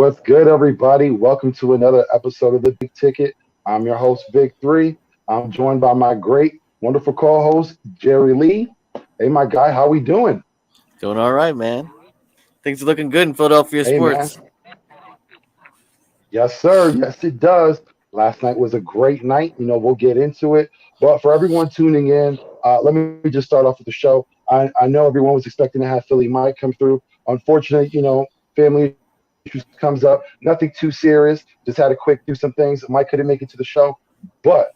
What's good, everybody? Welcome to another episode of The Big Ticket. I'm your host, Vic3. I'm joined by my great, wonderful co-host, Jerry Lee. Hey, my guy, how we doing? Doing all right, man. Things are looking good in Philadelphia Hey, man. sports. Yes, sir. Yes, it does. Last night was a great night. We'll get into it. But for everyone tuning in, let me just start off with the show. I know everyone was expecting to have Philly Mike come through. Unfortunately, family issues comes up. Nothing too serious. Just had to quick do some things. Mike couldn't make it to the show. But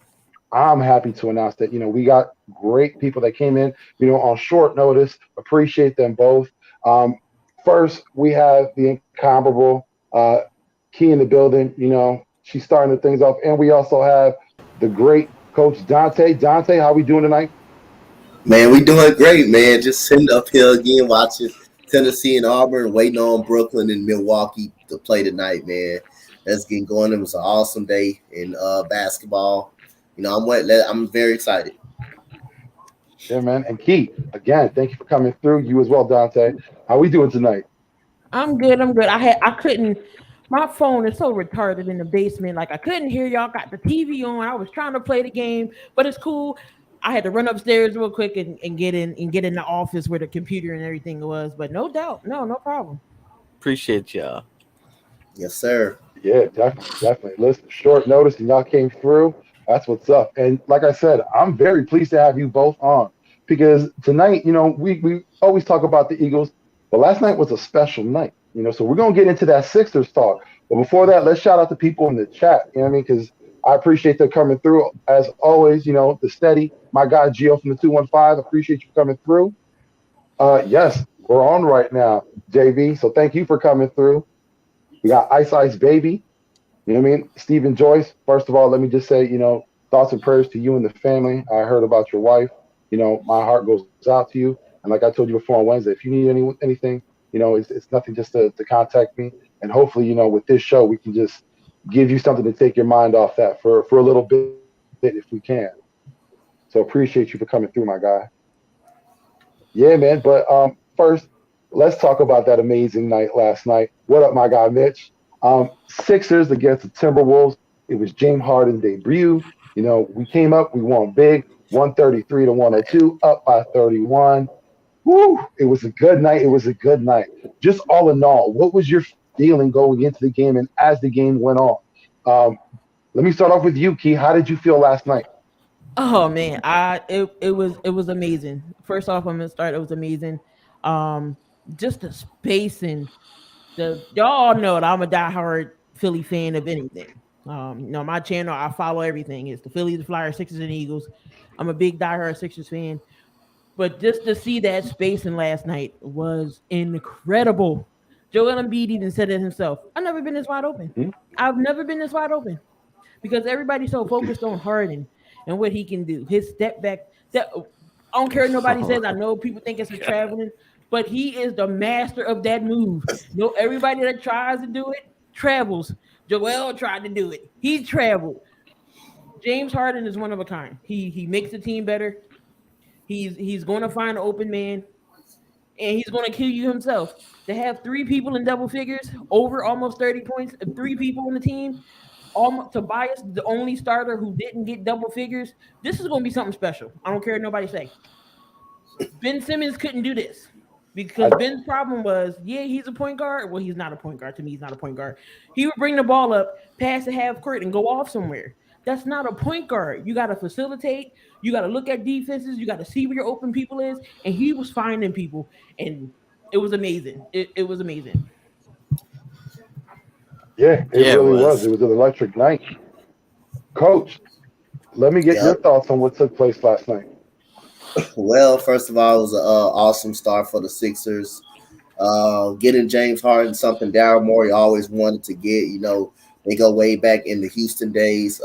I'm happy to announce that, we got great people that came in, on short notice. Appreciate them both. Um, First, we have the incomparable Key in the building. She's starting the things off. And we also have the great coach Dante. Dante, how we doing tonight? Man, we doing great, man. Just sitting up here again watching Tennessee and Auburn, waiting on Brooklyn and Milwaukee to play tonight, man. Let's get going. It was an awesome day in basketball. I'm very excited. Yeah, man. And Key, again, thank you for coming through. You as well, Dante. How we doing tonight? I'm good. I'm good. I couldn't. My phone is so retarded in the basement. Like I couldn't hear y'all. Got the TV on. I was trying to play the game, but it's cool. I had to run upstairs real quick and get in the office where the computer and everything was. But no doubt, no problem. Appreciate y'all. Yes, sir. Yeah, definitely, definitely. Listen, short notice and y'all came through. That's what's up. And like I said, I'm very pleased to have you both on because tonight, we always talk about the Eagles, but last night was a special night, so we're going to get into that Sixers talk. But before that, let's shout out the people in the chat, you know what I mean? Because I appreciate them coming through. As always, the steady, my guy Gio from the 215, appreciate you coming through. Yes, we're on right now, JV, so thank you for coming through. We got Ice Ice Baby. You know what I mean? Stephen Joyce, first of all, let me just say, thoughts and prayers to you and the family. I heard about your wife. My heart goes out to you. And like I told you before on Wednesday, if you need anything, it's nothing just to contact me. And hopefully, with this show, we can just give you something to take your mind off that for a little bit if we can. So appreciate you for coming through, my guy. Yeah, man. But first, let's talk about that amazing night last night. What up, my guy Mitch? Sixers against the Timberwolves. It was James Harden's debut. We came up, we won big, 133 to 102, up by 31. Woo! It was a good night. It was a good night. Just all in all, what was your feeling going into the game and as the game went on? Let me start off with you, Key. How did you feel last night? Oh man, it was amazing. First off, I'm gonna start. It was amazing. Just the spacing. Y'all know that I'm a diehard Philly fan of anything. My channel, I follow everything. It's the Phillies, the Flyers, Sixers, and Eagles. I'm a big diehard Sixers fan. But just to see that spacing last night was incredible. Joel Embiid even said it himself. I've never been this wide open. Hmm? I've never been this wide open because everybody's so focused on Harden and what he can do. His step back. I don't care what nobody says. I know people think it's a traveling, but he is the master of that move. Everybody that tries to do it travels. Joel tried to do it. He traveled. James Harden is one of a kind. He makes the team better. He's going to find an open man, and he's going to kill you himself. To have three people in double figures, over almost 30 points, three people in the team, almost Tobias, the only starter who didn't get double figures. This is going to be something special. I don't care what nobody say. Ben Simmons couldn't do this because Ben's problem was, he's a point guard. Well, he's not a point guard. To me, he's not a point guard. He would bring the ball up, pass the half court, and go off somewhere. That's not a point guard. You got to facilitate. You got to look at defenses. You got to see where your open people is. And he was finding people, and it was amazing. It was amazing. Yeah, it really was. It was an electric night. Coach, let me get your thoughts on what took place last night. Well, first of all, it was an awesome start for the Sixers. Getting James Harden, something Daryl Morey always wanted to get. They go way back in the Houston days.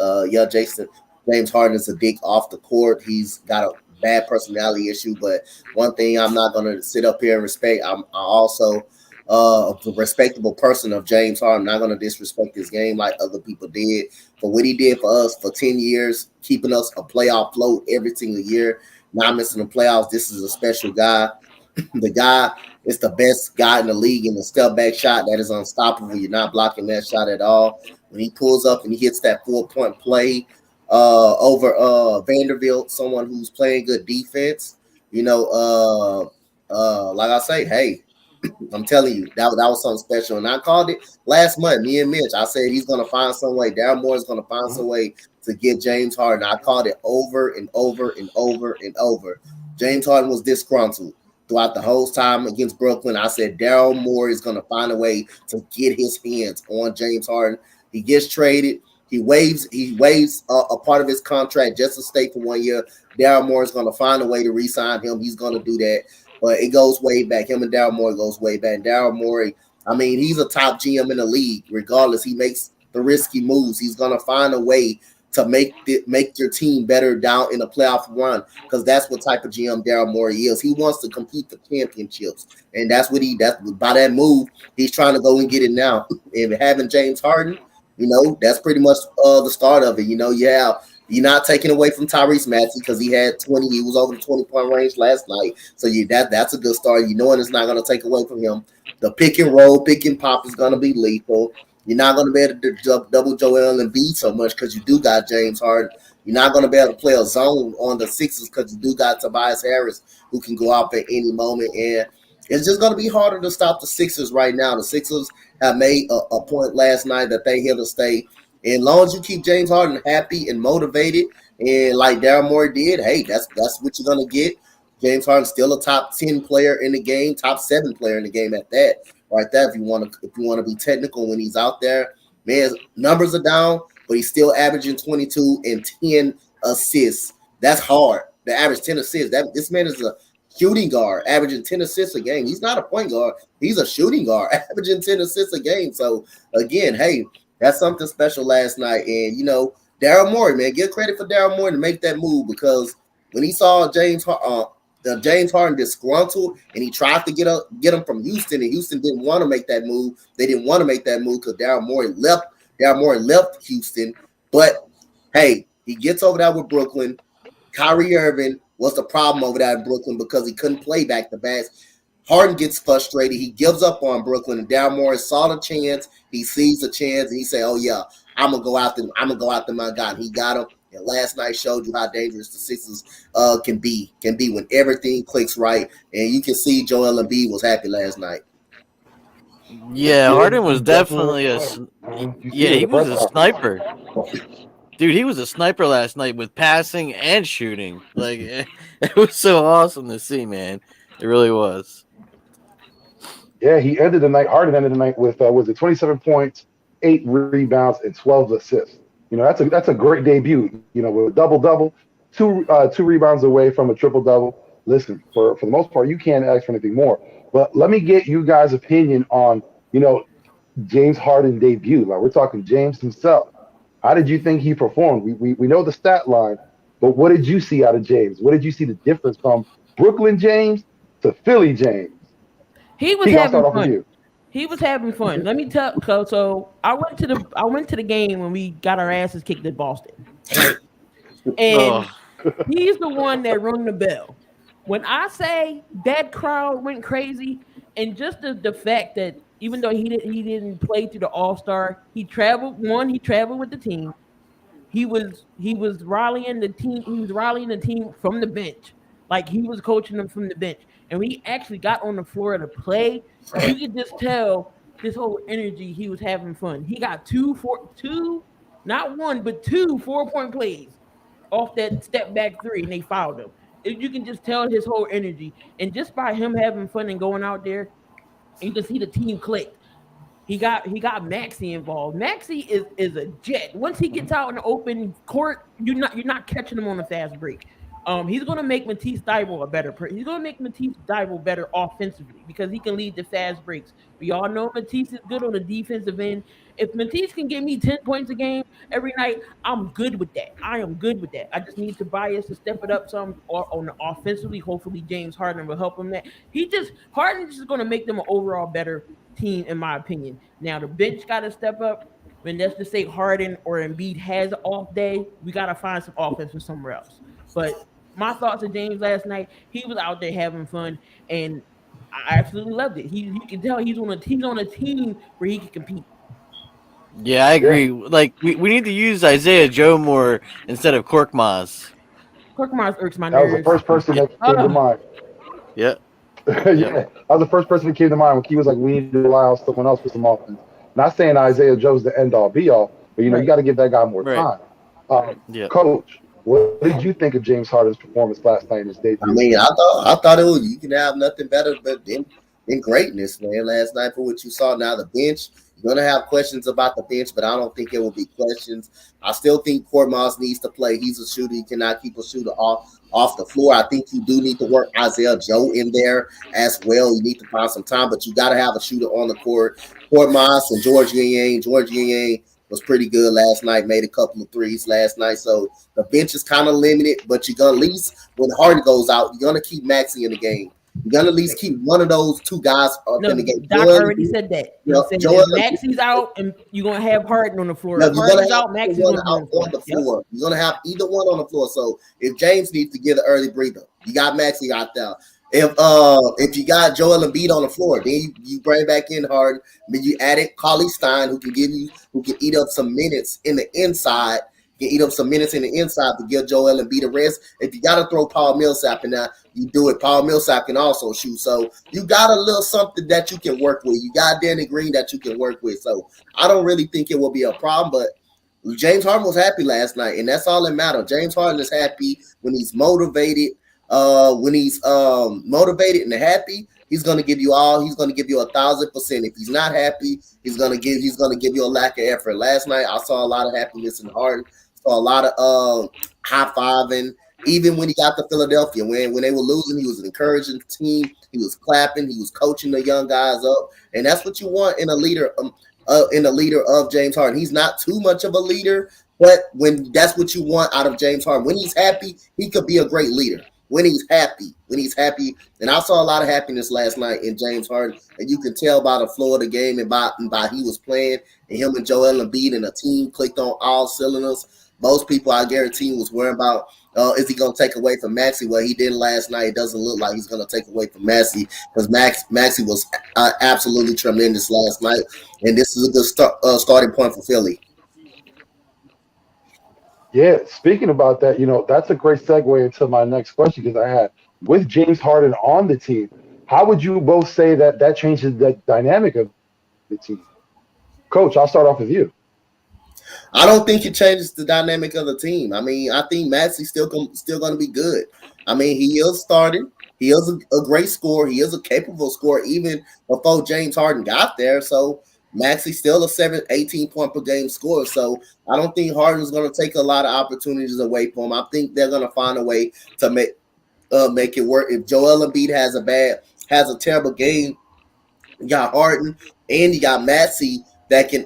James Harden is a dick off the court. He's got a bad personality issue, but one thing I'm not going to sit up here and respect. I'm also a respectable person of James Harden. I'm not going to disrespect his game like other people did. For what he did for us for 10 years, keeping us a playoff float every single year, not missing the playoffs. This is a special guy. The guy is the best guy in the league in the step back shot that is unstoppable. You're not blocking that shot at all. When he pulls up and he hits that 4-point play over Vanderbilt, someone who's playing good defense, like I say, hey, I'm telling you, that was something special. And I called it last month, me and Mitch. I said he's going to find some way. Darren Moore is going to find some way to get James Harden. I called it over and over and over and over. James Harden was disgruntled throughout the whole time against Brooklyn. I said Daryl Moore is going to find a way to get his hands on James Harden. He gets traded. He waives a part of his contract just to stay for 1 year. Daryl Moore is going to find a way to re-sign him. He's going to do that. But it goes way back. Him and Daryl Moore goes way back. Daryl Moore, I mean, he's a top GM in the league. Regardless, he makes the risky moves. He's gonna find a way to make your team better down in a playoff run, because that's what type of GM Daryl Moore is. He wants to compete for championships, and that's by that move he's trying to go and get it now. And having James Harden, that's pretty much the start of it. You're not taking away from Tyrese Maxey because he had 20. He was over the 20-point range last night. So that's a good start. And it's not going to take away from him. The pick and roll, pick and pop is going to be lethal. You're not going to be able to double Joel Embiid so much because you do got James Harden. You're not going to be able to play a zone on the Sixers because you do got Tobias Harris who can go out at any moment. And it's just going to be harder to stop the Sixers right now. The Sixers have made a point last night that they here to stay. And as long as you keep James Harden happy and motivated, and like Daryl Moore did, hey, that's what you're gonna get. James Harden's still a top 10 player in the game, top 7 player in the game at that. Right there, if you want to be technical when he's out there, man, his numbers are down, but he's still averaging 22 and 10 assists. That's hard. The average 10 assists. This man is a shooting guard, averaging 10 assists a game. He's not a point guard. He's a shooting guard, averaging 10 assists a game. So again, hey. That's something special last night. And, Daryl Morey, man, give credit for Daryl Morey to make that move, because when he saw James Harden disgruntled and he tried to get him from Houston, and Houston didn't want to make that move. They didn't want to make that move because Daryl Morey left Houston. But, hey, he gets over there with Brooklyn. Kyrie Irving was the problem over there in Brooklyn because he couldn't play back-to-backs. Harden gets frustrated. He gives up on Brooklyn, and Daryl Morey saw the chance. He sees the chance, and he say, "Oh yeah, I'm gonna go after my guy." And he got him. And last night showed you how dangerous the Sixers can be when everything clicks right. And you can see Joel Embiid was happy last night. Yeah, Harden was definitely he was a sniper. Dude, he was a sniper last night with passing and shooting. Like, it was so awesome to see, man. It really was. Yeah, Harden ended the night with was it 27 points, 8 rebounds, and 12 assists. That's a great debut. With a double-double, two rebounds away from a triple-double. Listen, for the most part, you can't ask for anything more. But let me get you guys' opinion on James Harden debut. Like, we're talking James himself. How did you think he performed? We know the stat line, but what did you see out of James? What did you see the difference from Brooklyn James to Philly James? He was having fun. He was having fun. Let me tell. So I went to the game when we got our asses kicked at Boston, right? And he's the one that rung the bell. When I say that crowd went crazy, and just the fact that even though he didn't play through the All-Star, he traveled with the team. He was rallying the team. He was rallying the team from the bench, like he was coaching them from the bench. And when he actually got on the floor to play, you could just tell this whole energy. He was having fun. He got two, not one but 2 4-point plays off that step back 3, and they fouled him. You can just tell his whole energy, and just by him having fun and going out there, you can see the team clicked. He got Maxey involved. Maxey is a jet. Once he gets out in the open court, you're not catching him on a fast break. He's going to make Matisse Thybulle he's going to make Matisse Thybulle better offensively because he can lead the fast breaks. We all know Matisse is good on the defensive end. If Matisse can give me 10 points a game every night, I'm good with that. I am good with that. I just need Tobias to step it up some on the offensively. Hopefully James Harden will help him that. Harden is going to make them an overall better team, in my opinion. Now the bench got to step up. When let's just say Harden or Embiid has an off day, we got to find some offense from somewhere else. But my thoughts of James last night, he was out there having fun, and I absolutely loved it. He you can tell he's on a team where he can compete. Yeah, I Yeah, agree. Like we need to use Isaiah Joe more instead of Korkmaz. Korkmaz irks my that was the nerves. first person Yeah, that came to Oh, mind. yeah, Yeah, yeah, that was the first person that came to mind when he was like, "We need to rely on someone else for some offense." Not saying Isaiah Joe's the end all be all, but you right. got to give that guy more right. time. Yeah. Coach, what did you think of James Harden's performance last night in his I debut? mean, I thought it was you can have nothing better but than greatness, man. Last night for what you saw. Now the bench, you're gonna have questions about the bench, but I don't think it will be questions. I still think Korkmaz needs to play. He's a shooter. He cannot keep a shooter off the floor. I think you do need to work Isaiah Joe in there as well. You need to find some time, but you got to have a shooter on the court. Korkmaz and George Yang. George Yang was pretty good last night. Made a couple of threes last night. So the bench is kind of limited, but you're gonna at least when Harden goes out, you're gonna keep Maxey in the game. You're gonna at least keep one of those two guys up in No, the game. Doc already said that. He said Joel, if Maxie's out, and you're gonna have Harden on the floor. no, If you're gonna Harden's have out, either Maxie's one gonna be on out the on floor. the Yep. floor. You're gonna have either one on the floor. So if James needs to get an early breather, you got Maxey out there. If you got Joel Embiid on the floor, then you bring back in Harden. Then you added Cauley Stein, who can eat up some minutes in the inside. Can eat up some minutes in the inside to give Joel Embiid a rest. If you got to throw Paul Millsap in there, you do it. Paul Millsap can also shoot. So you got a little something that you can work with. You got Danny Green that you can work with. So I don't really think it will be a problem, but James Harden was happy last night, and that's all that matters. James Harden is happy when he's motivated. When he's motivated and happy, he's gonna give you all. He's gonna give you 1,000%. If he's not happy, he's gonna give you a lack of effort. Last night, I saw a lot of happiness in Harden. Saw a lot of high fiving. Even when he got to Philadelphia, when they were losing, he was encouraging the team. He was clapping. He was coaching the young guys up, and that's what you want in a leader. In a leader of James Harden. He's not too much of a leader, but when that's what you want out of James Harden. When he's happy, he could be a great leader. When he's happy, and I saw a lot of happiness last night in James Harden, and you can tell by the flow of the game and by he was playing, and him and Joel Embiid and the team clicked on all cylinders. Most people, I guarantee, was worried about is he going to take away from Maxey? Well, he didn't last night. It doesn't look like he's going to take away from Maxey because Maxey was absolutely tremendous last night, and this is a good starting point for Philly. Yeah, speaking about that, that's a great segue into my next question because I had with James Harden on the team, how would you both say that that changes the dynamic of the team? Coach, I'll start off with you. I don't think it changes the dynamic of the team. I mean, I think Maxey's still going to be good. I mean, he is starting. He is a great scorer. He is a capable scorer even before James Harden got there. So Maxey's still a 18 point per game scorer. So I don't think Harden's going to take a lot of opportunities away from him. I think they're going to find a way to make it work. If Joel Embiid has a terrible game, you got Harden and you got Maxey that can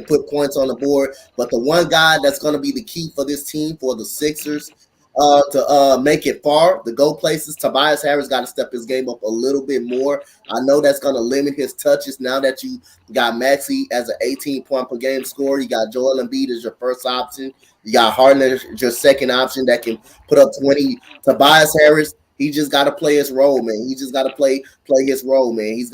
put points on the board. But the one guy that's going to be the key for this team for the Sixers to make it far, to go places, Tobias Harris got to step his game up a little bit more. I know that's going to limit his touches now that you got Maxey as an 18 point per game scorer. You got Joel Embiid as your first option. You got Harden as your second option that can put up 20. Tobias Harris, he just got to play his role, man. He just got to play his role, man. He's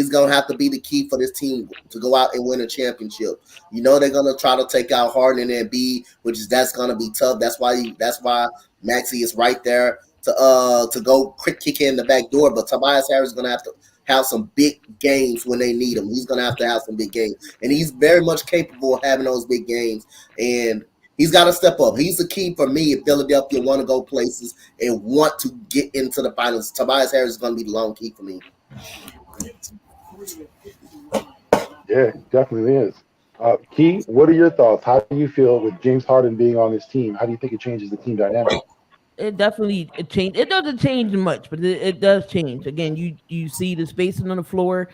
gonna have to be the key for this team to go out and win a championship. You know they're gonna try to take out Harden and Embiid, that's gonna be tough. That's why Maxey is right there to go quick kick in the back door. But Tobias Harris is gonna have to have some big games when they need him. He's gonna have to have some big games, and he's very much capable of having those big games. And he's got to step up. He's the key for me if Philadelphia want to go places and want to get into the finals. Tobias Harris is going to be the long key for me. Yeah, definitely is. Key, what are your thoughts? How do you feel with James Harden being on this team? How do you think it changes the team dynamic? It definitely it changed. It doesn't change much, but it does change. Again, you see the spacing on the floor.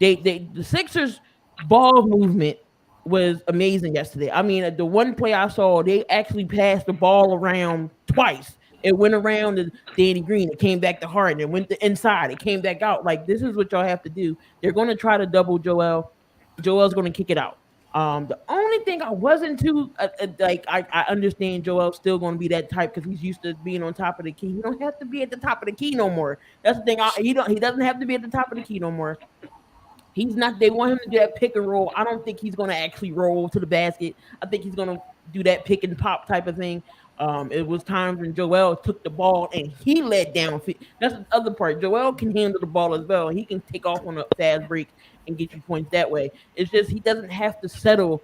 The Sixers ball movement was amazing yesterday. I mean, the one play I saw, they actually passed the ball around twice. It went around to Danny Green. It came back to Harden. It went to inside. It came back out. Like this is what y'all have to do. They're going to try to double Joel. Joel's going to kick it out. The only thing I wasn't too like, I understand Joel's still going to be that type because he's used to being on top of the key. He don't have to be at the top of the key no more. That's the thing. He doesn't have to be at the top of the key no more. He's not. They want him to do that pick and roll. I don't think he's going to actually roll to the basket. I think he's going to do that pick and pop type of thing. It was times when Joel took the ball and he let down. That's the other part. Joel can handle the ball as well. He can take off on a fast break and get you points that way. It's just he doesn't have to settle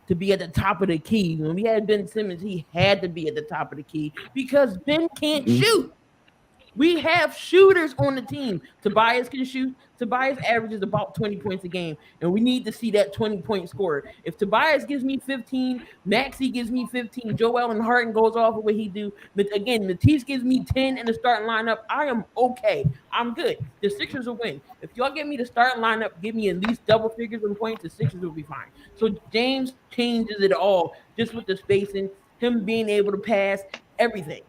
to be at the top of the key. When we had Ben Simmons, he had to be at the top of the key because Ben can't shoot. We have shooters on the team. Tobias can shoot. Tobias averages about 20 points a game, and we need to see that 20-point score. If Tobias gives me 15, Maxey gives me 15, Joel and Harden goes off of what he do. But again, Matisse gives me 10 in the starting lineup. I am okay. I'm good. The Sixers will win. If y'all get me the starting lineup, give me at least double figures in points, the Sixers will be fine. So James changes it all just with the spacing, him being able to pass, everything.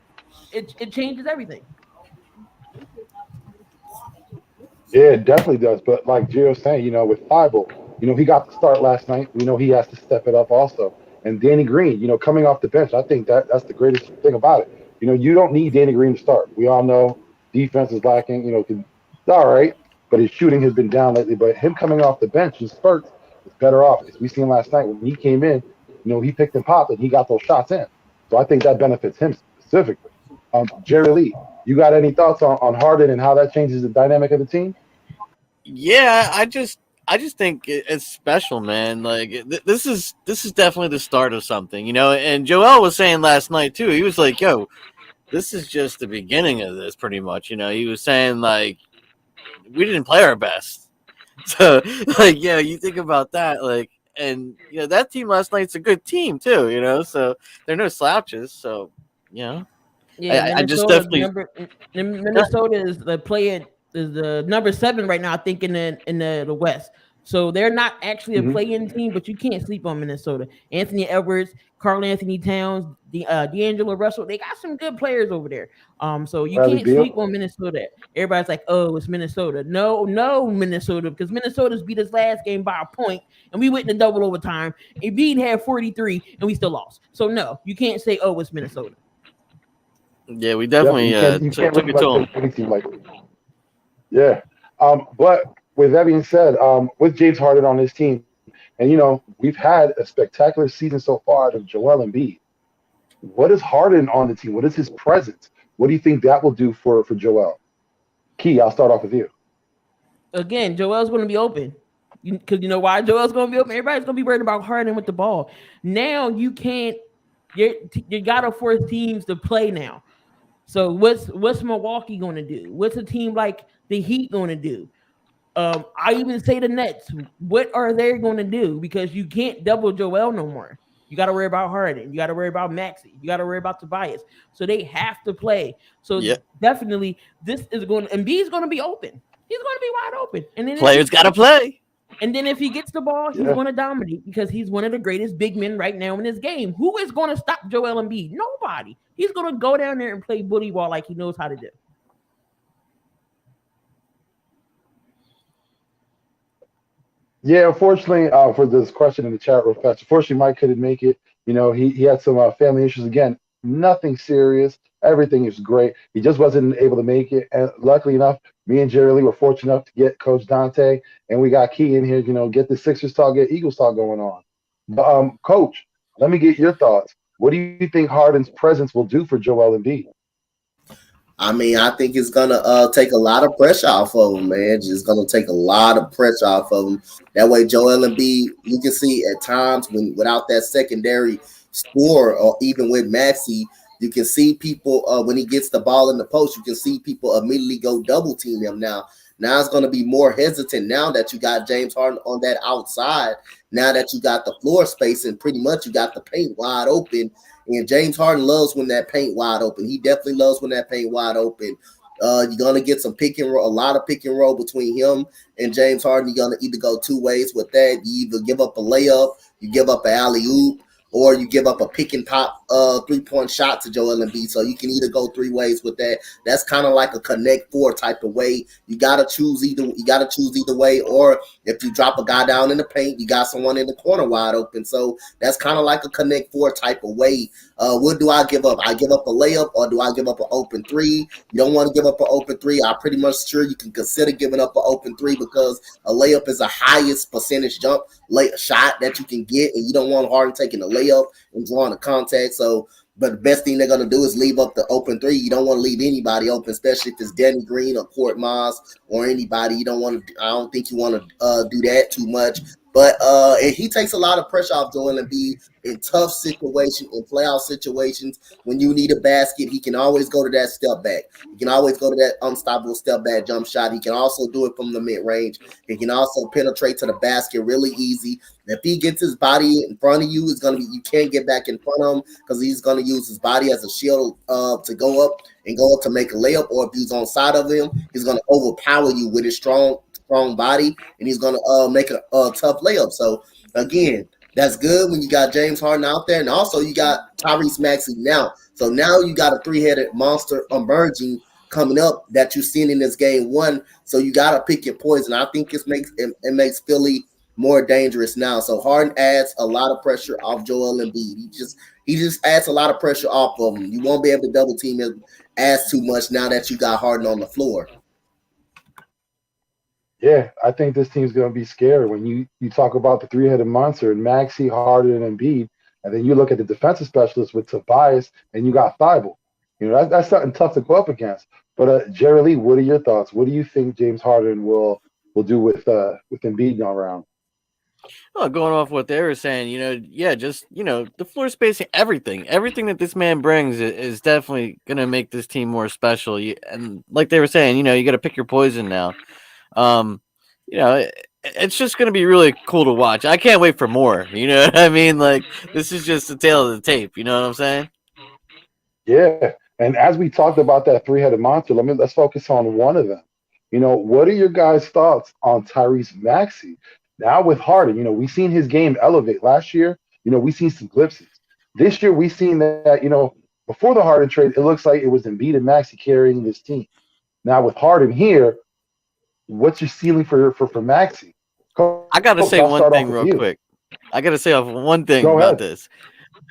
It changes everything. Yeah, it definitely does. But like Gio's saying, with Thibault, he got the start last night. We know he has to step it up also. And Danny Green, coming off the bench, I think that's the greatest thing about it. You don't need Danny Green to start. We all know defense is lacking. It's all right, but his shooting has been down lately. But him coming off the bench in spurts is better off. As we seen last night when he came in, he picked and popped and he got those shots in. So I think that benefits him specifically. JerryLee, you got any thoughts on Harden and how that changes the dynamic of the team? Yeah, I just think it's special, man. Like this is definitely the start of something, And Joel was saying last night too. He was like, "Yo, this is just the beginning of this, pretty much." He was saying like we didn't play our best, so like you think about that, like, and that team last night's a good team too, So they're no slouches, so Yeah, I just definitely Minnesota is the number 7 right now, I think, in the West. So they're not actually a play-in team, but you can't sleep on Minnesota. Anthony Edwards, Karl Anthony Towns, D'Angelo Russell, they got some good players over there. So you can't sleep on Minnesota. Everybody's like, oh, it's Minnesota. No, Minnesota, because Minnesota's beat us last game by a point, and we went into double overtime. Embiid had 43, and we still lost. So no, you can't say, oh, it's Minnesota. Yeah, we definitely took it to them. Yeah. But with that being said, with James Harden on his team, and we've had a spectacular season so far out of Joel Embiid. What is Harden on the team? What is his presence? What do you think that will do for Joel? Key, I'll start off with you. Again, Joel's going to be open. Because you know why Joel's going to be open? Everybody's going to be worried about Harden with the ball. Now you can't. You got to force teams to play now. So what's Milwaukee going to do? What's a team like the Heat going to do? I even say the Nets. What are they going to do? Because you can't double Joel no more. You got to worry about Harden. You got to worry about Maxey. You got to worry about Tobias. So they have to play. So definitely, this is going. Embiid's going to be open. He's going to be wide open. And then players got to play. And then if he gets the ball, he's going to dominate because he's one of the greatest big men right now in this game. Who is going to stop Joel Embiid? Nobody. He's going to go down there and play bully ball like he knows how to do. Yeah, unfortunately, for this question in the chat real fast, unfortunately, Mike couldn't make it. He had some family issues. Again, nothing serious. Everything is great. He just wasn't able to make it. And luckily enough, me and JerryLee were fortunate enough to get Coach Dante, and we got Key in here, get the Sixers talk, get Eagles talk going on. But, Coach, let me get your thoughts. What do you think Harden's presence will do for Joel Embiid? I mean, I think it's gonna take a lot of pressure off of him, man. It's gonna take a lot of pressure off of him. That way, Joel Embiid, you can see at times without that secondary score, or even with Maxey, you can see people when he gets the ball in the post, you can see people immediately go double team him. Now it's going to be more hesitant now that you got James Harden on that outside. Now that you got the floor space and pretty much you got the paint wide open. And James Harden loves when that paint wide open. He definitely loves when that paint wide open. You're going to get some pick and roll, a lot of pick and roll between him and James Harden. You're going to either go two ways with that. You either give up a layup, you give up an alley-oop, or you give up a pick and pop 3-point shot to Joel Embiid. So you can either go three ways with that. That's kind of like a connect four type of way. You gotta choose either way, or if you drop a guy down in the paint, you got someone in the corner wide open. So that's kind of like a connect four type of way. What do I give up? I give up a layup, or do I give up an open three? You don't want to give up an open three. I'm pretty much sure you can consider giving up an open three, because a layup is the highest percentage jump shot that you can get, and you don't want Harden taking a layup and drawing a contact. So, but the best thing they're going to do is leave up the open three. You don't want to leave anybody open, especially if it's Danny Green or Court Moss or anybody. You don't want to. I don't think you want to do that too much. But and he takes a lot of pressure off Joel Embiid in tough situations, in playoff situations. When you need a basket, he can always go to that step back. He can always go to that unstoppable step back jump shot. He can also do it from the mid range. He can also penetrate to the basket really easy. If he gets his body in front of you, it's gonna be, you can't get back in front of him, because he's gonna use his body as a shield to go up to make a layup. Or if he's on side of him, he's gonna overpower you with his strong body, and he's gonna make a tough layup. So again, that's good when you got James Harden out there, and also you got Tyrese Maxey now. So now you got a three-headed monster emerging coming up that you've seen in this game one. So you got to pick your poison. I think it makes Philly more dangerous now. So Harden adds a lot of pressure off Joel Embiid. He just adds a lot of pressure off of him. You won't be able to double team him as too much now that you got Harden on the floor. Yeah, I think this team's going to be scary when you talk about the three-headed monster and Maxey, Harden, and Embiid, and then you look at the defensive specialists with Tobias, and you got Thibault. You know, that's something tough to go up against. But JerryLee, what are your thoughts? What do you think James Harden will do with Embiid going around? Well, going off what they were saying, the floor spacing, everything that this man brings is definitely going to make this team more special. And like they were saying, you got to pick your poison now. It's just going to be really cool to watch. I can't wait for more. You know what I mean? Like, this is just the tail of the tape. You know what I'm saying? Yeah. And as we talked about that three-headed monster, let's focus on one of them. What are your guys' thoughts on Tyrese Maxey? Now with Harden, we've seen his game elevate. Last year, we've seen some glimpses. This year, we've seen that, before the Harden trade, it looks like it was Embiid and Maxey carrying this team. Now with Harden here, what's your ceiling for Maxey? I got to say one thing real quick. I got to say one thing about this.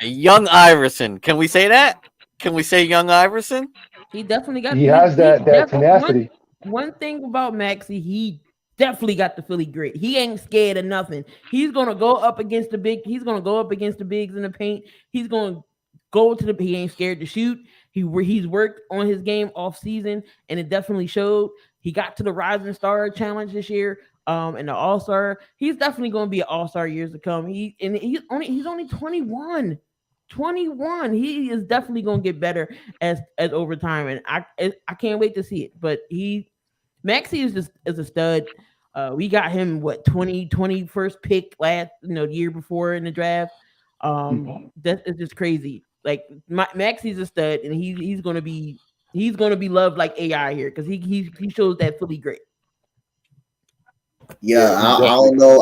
Young Iverson. Can we say that? Can we say young Iverson? He definitely got. He has that tenacity. One thing about Maxey, he definitely got the Philly grit. He ain't scared of nothing. He's gonna go up against the big. He's gonna go up against the bigs in the paint. He's gonna go to the. He ain't scared to shoot. He's worked on his game off season, and it definitely showed. He got to the Rising Star Challenge this year, and the All Star. He's definitely going to be an All Star years to come. He's only 21. 21. He is definitely going to get better as over time, and I can't wait to see it. But Maxey is a stud. We got him 21st pick last year before in the draft. That is just crazy. Like Maxey's a stud, and he's gonna be loved like AI here because he shows that Philly great. Yeah, I don't know.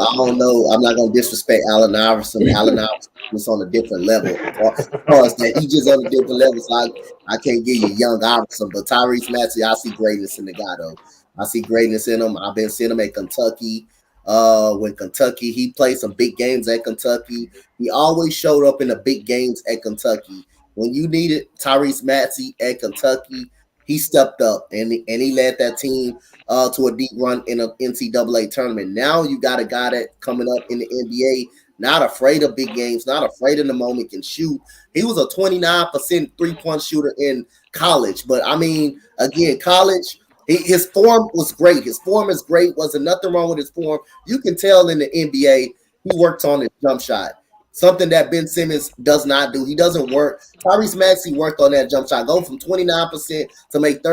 I'm not gonna disrespect Allen Iverson. Allen Iverson is on a different level. He's just on a different level. So I can't give you young Iverson, but Tyrese Maxey, I see greatness in the guy though. I see greatness in him. I've been seeing him at Kentucky. When Kentucky, he played some big games at Kentucky. He always showed up in the big games at Kentucky. When you needed Tyrese Maxey at Kentucky, he stepped up and he led that team to a deep run in an NCAA tournament. Now you got a guy that coming up in the NBA, not afraid of big games, not afraid in the moment, can shoot. He was a 29% three-point shooter in college. But, I mean, again, college, his form was great. His form is great. Wasn't nothing wrong with his form. You can tell in the NBA he worked on his jump shot. Something that Ben Simmons does not do. He doesn't work. Tyrese Maxey worked on that jump shot. Go from 29% to make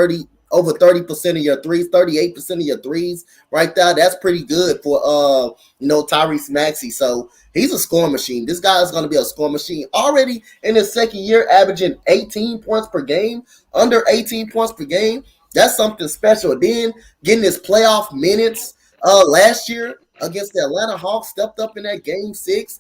over 30% of your threes, 38% of your threes right there. That's pretty good for Tyrese Maxey. So he's a scoring machine. This guy is going to be a scoring machine. Already in his second year, averaging 18 points per game, under 18 points per game. That's something special. Then getting his playoff minutes last year against the Atlanta Hawks, stepped up in that game 6,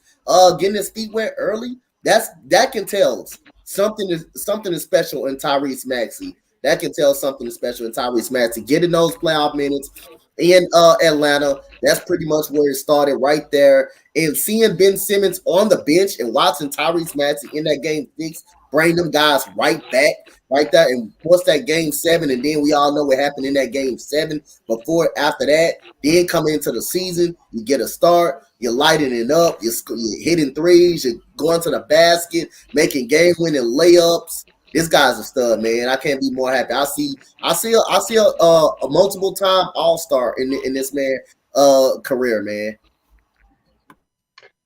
getting his feet wet early. That can tell something is special in Tyrese Maxey. That can tell something is special in Tyrese Maxey. Getting those playoff minutes in Atlanta, that's pretty much where it started right there. And seeing Ben Simmons on the bench and watching Tyrese Maxey in that game 6, bring them guys right back, right there. And what's that game 7? And then we all know what happened in that game 7. Before, after that, then coming into the season, you get a start, you're lighting it up, you're hitting threes, you're going to the basket, making game-winning layups. This guy's a stud, man. I can't be more happy. I see a multiple-time All-Star in this man career, man.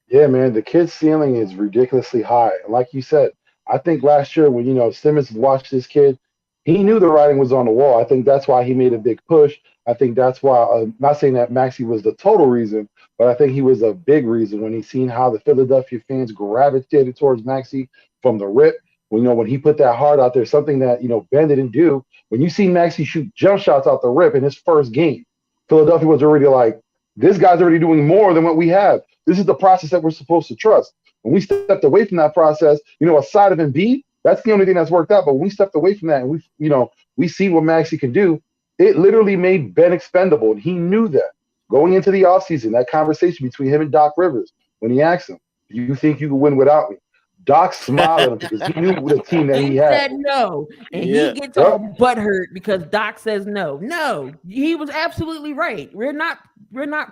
Yeah, man, the kid's ceiling is ridiculously high. And like you said, I think last year when Simmons watched this kid, he knew the writing was on the wall. I think that's why he made a big push. I think that's why. Not saying that Maxey was the total reason, but I think he was a big reason when he seen how the Philadelphia fans gravitated towards Maxey from the rip. When he put that heart out there, something that Ben didn't do. When you see Maxey shoot jump shots out the rip in his first game, Philadelphia was already like, this guy's already doing more than what we have. This is the process that we're supposed to trust. When we stepped away from that process, aside of Embiid, that's the only thing that's worked out. But when we stepped away from that and we see what Maxey can do, it literally made Ben expendable. And he knew that going into the offseason, that conversation between him and Doc Rivers, when he asked him, do you think you can win without me? Doc smiled at him because he knew the team that he had. He said no. And he gets all butthurt because Doc says no. No, he was absolutely right. We're not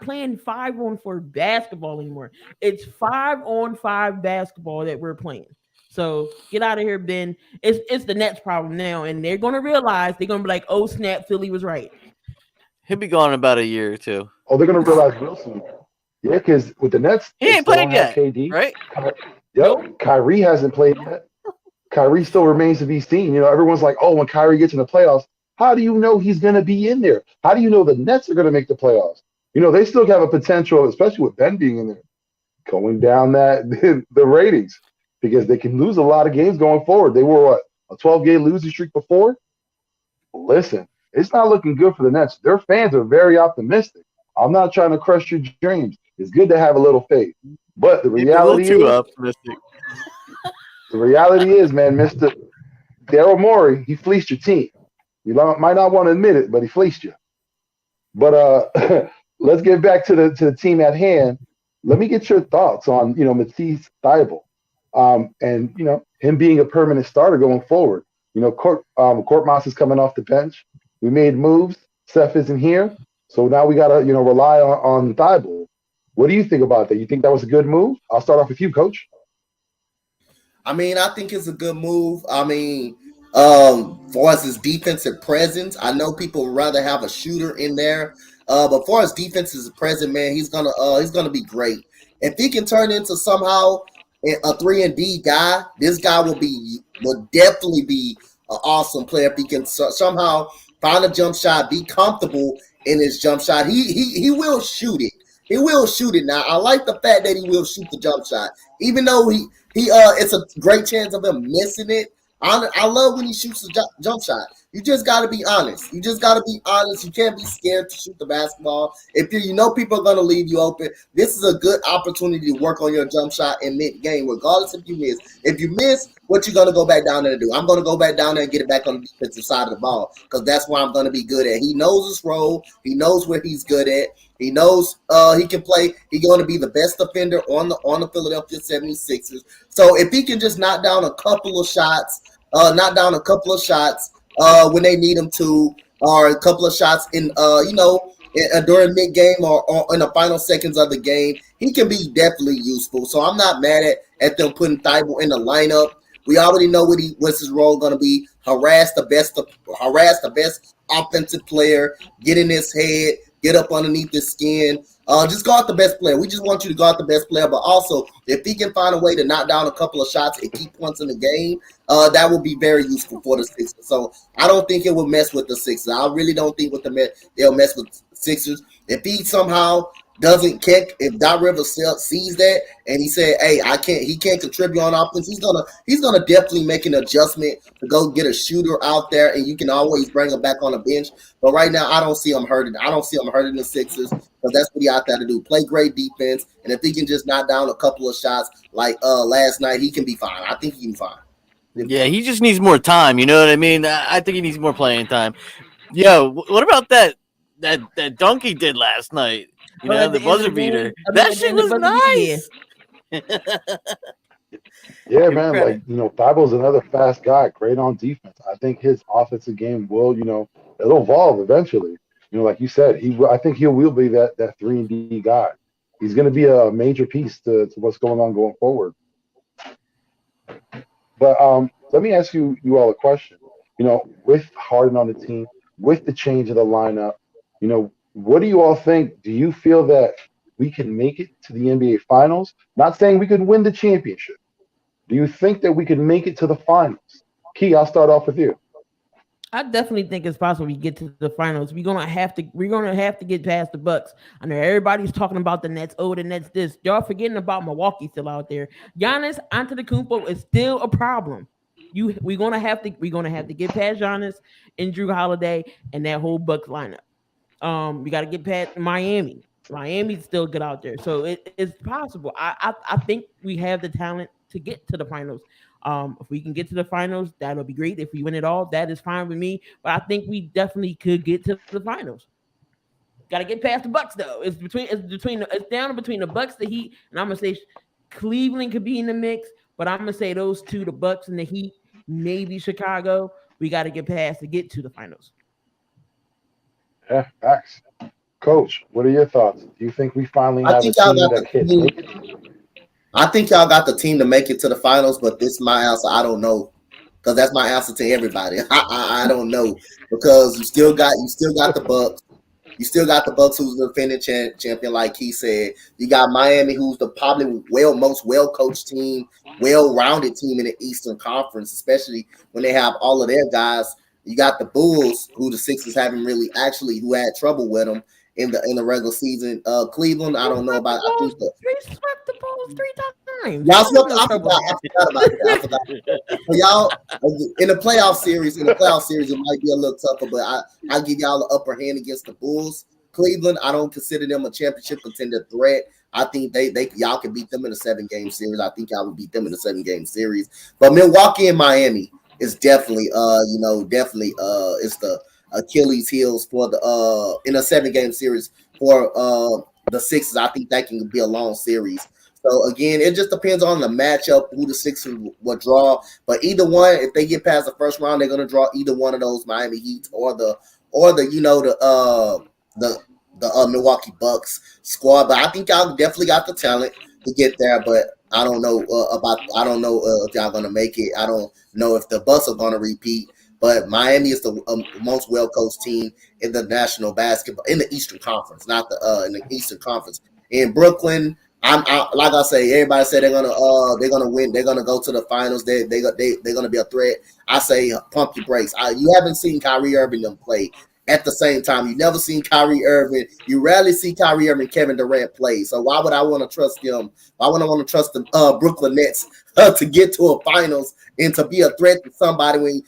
playing 5-on-4 basketball anymore. It's 5-on-5 basketball that we're playing. So get out of here, Ben. It's the Nets' problem now, and they're gonna realize they're gonna be like, "Oh snap, Philly was right." He'll be gone in about a year or two. Oh, they're gonna realize real soon. Yeah, because with the Nets, he ain't played yet, KD, right? Yep, Kyrie hasn't played yet. Kyrie still remains to be seen. Everyone's like, "Oh, when Kyrie gets in the playoffs, how do you know he's gonna be in there? How do you know the Nets are gonna make the playoffs?" They still have a potential, especially with Ben being in there, going down the ratings. Because they can lose a lot of games going forward. They were a 12-game losing streak before. Listen, it's not looking good for the Nets. Their fans are very optimistic. I'm not trying to crush your dreams. It's good to have a little faith, but the reality is optimistic. The reality is, man, Mr. Daryl Morey, he fleeced your team. You might not want to admit it, but he fleeced you. But let's get back to the team at hand. Let me get your thoughts on Matisse Thybulle. And him being a permanent starter going forward. Court Moss is coming off the bench. We made moves. Seth isn't here, so now we gotta rely on Thybulle. What do you think about that? You think that was a good move? I'll start off with you, Coach. I mean, I think it's a good move. I mean, for his defensive presence, I know people would rather have a shooter in there, but for his defensive presence, man, he's gonna be great. If he can turn into somehow a 3-and-D guy, this guy will definitely be an awesome player if he can somehow find a jump shot, be comfortable in his jump shot. He will shoot it. He will shoot it. Now I like the fact that he will shoot the jump shot, even though it's a great chance of him missing it. I love when he shoots the jump shot. You just got to be honest. You can't be scared to shoot the basketball. If people are going to leave you open, this is a good opportunity to work on your jump shot in mid-game, regardless if you miss. If you miss, what you going to go back down there and do? I'm going to go back down there and get it back on the defensive side of the ball because that's where I'm going to be good at. He knows his role. He knows where he's good at. He knows he can play. He's going to be the best defender on the Philadelphia 76ers. So if he can just knock down a couple of shots, when they need him to, or a couple of shots in during mid game or in the final seconds of the game, he can be definitely useful. So I'm not mad at them putting Thybulle in the lineup. We already know what's his role going to be: harass the best offensive player, get in his head, get up underneath his skin. Just guard the best player. We just want you to guard the best player, but also if he can find a way to knock down a couple of shots and keep points in the game, that will be very useful for the Sixers. So I don't think it will mess with the Sixers. I really don't think they'll mess with Sixers. If he somehow doesn't kick, if Doc Rivers sees that and he said, "Hey, he can't contribute on offense," he's gonna definitely make an adjustment to go get a shooter out there, and you can always bring him back on the bench. But right now, I don't see him hurting. I don't see him hurting the Sixers because that's what he out there to do: play great defense, and if he can just knock down a couple of shots like last night, he can be fine. I think he can be fine. Yeah, he just needs more time. You know what I mean? I think he needs more playing time. Yo, what about that dunk he did last night? You know, at the the end of buzzer the beater. game, I mean, That at the shit end of was the buzzer beater, nice. Yeah, Give man. credit. Like, Thibault's another fast guy, great on defense. I think his offensive game will, it'll evolve eventually. Like you said, I think he will be that 3-and-D guy. He's going to be a major piece to what's going on going forward. But let me ask you all a question. With Harden on the team, with the change of the lineup, what do you all think? Do you feel that we can make it to the NBA Finals? Not saying we could win the championship. Do you think that we could make it to the finals? Key, I'll start off with you. I definitely think it's possible we get to the finals. We're gonna have to get past the Bucks. I know everybody's talking about the Nets. Oh, the Nets this. Y'all forgetting about Milwaukee still out there. Giannis Antetokounmpo is still a problem. We're gonna have to get past Giannis and Drew Holiday and that whole Bucks lineup. We got to get past Miami. Miami's still good out there, so it's possible. I think we have the talent to get to the finals. If we can get to the finals, that'll be great. If we win it all, that is fine with me. But I think we definitely could get to the finals. Got to get past the Bucks though. It's down between the Bucks, the Heat, and I'm gonna say Cleveland could be in the mix. But I'm gonna say those two, the Bucks and the Heat, maybe Chicago. We got to get past to get to the finals. Yeah, facts. Coach, what are your thoughts? Do you think we finally I have a think y'all team got that the can team. make it? I think y'all got the team to make it to the finals, but this is my answer. I don't know, because that's my answer to everybody. I don't know, because you still got the Bucks. You still got the Bucks, who's the defending champion, like he said. You got Miami, who's the probably most well-coached team, well-rounded team in the Eastern Conference, especially when they have all of their guys. You got the Bulls, who the Sixers haven't really who had trouble with them in the regular season. Cleveland, I don't know about. I think We swept the Bulls 3 times. y'all swept. I forgot about that. I forgot. For y'all in the playoff series, it might be a little tougher, but I give y'all the upper hand against the Bulls. Cleveland, I don't consider them a championship contender threat. I think y'all can beat them in a 7-game series. I think y'all would beat them in a 7-game series. But Milwaukee and Miami is definitely it's the Achilles heels for the in a 7-game series for the Sixers. I think that can be a long series. So again, it just depends on the matchup, who the Sixers will draw. But either one, if they get past the first round, they're gonna draw either one of those Miami Heat or the Milwaukee Bucks squad. But I think y'all definitely got the talent to get there. But I don't know if y'all gonna make it. I don't know if the Bucks are gonna repeat. But Miami is the most well-coached team in the national basketball in the Eastern Conference, not in the Eastern Conference. In Brooklyn, like I say, everybody said they're gonna win. They're gonna go to the finals. They're gonna be a threat. I say pump your brakes. You haven't seen Kyrie Irving them play at the same time. You never seen Kyrie Irving. You rarely see Kyrie Irving, Kevin Durant play. So why would I want to trust them? Why would I want to trust the Brooklyn Nets to get to a finals and to be a threat to somebody when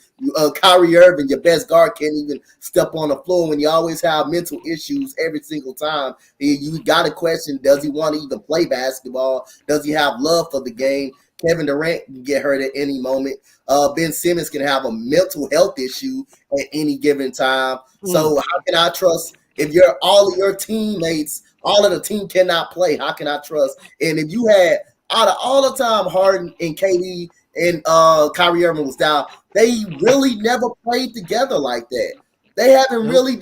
Kyrie Irving, your best guard, can't even step on the floor, when you always have mental issues every single time? You got to question, does he want to even play basketball? Does he have love for the game? Kevin Durant can get hurt at any moment. Ben Simmons can have a mental health issue at any given time. So how can I trust if all of your teammates, all of the team cannot play? How can I trust? And if you had out of all the time Harden and KD and Kyrie Irving was down, they really never played together like that. They really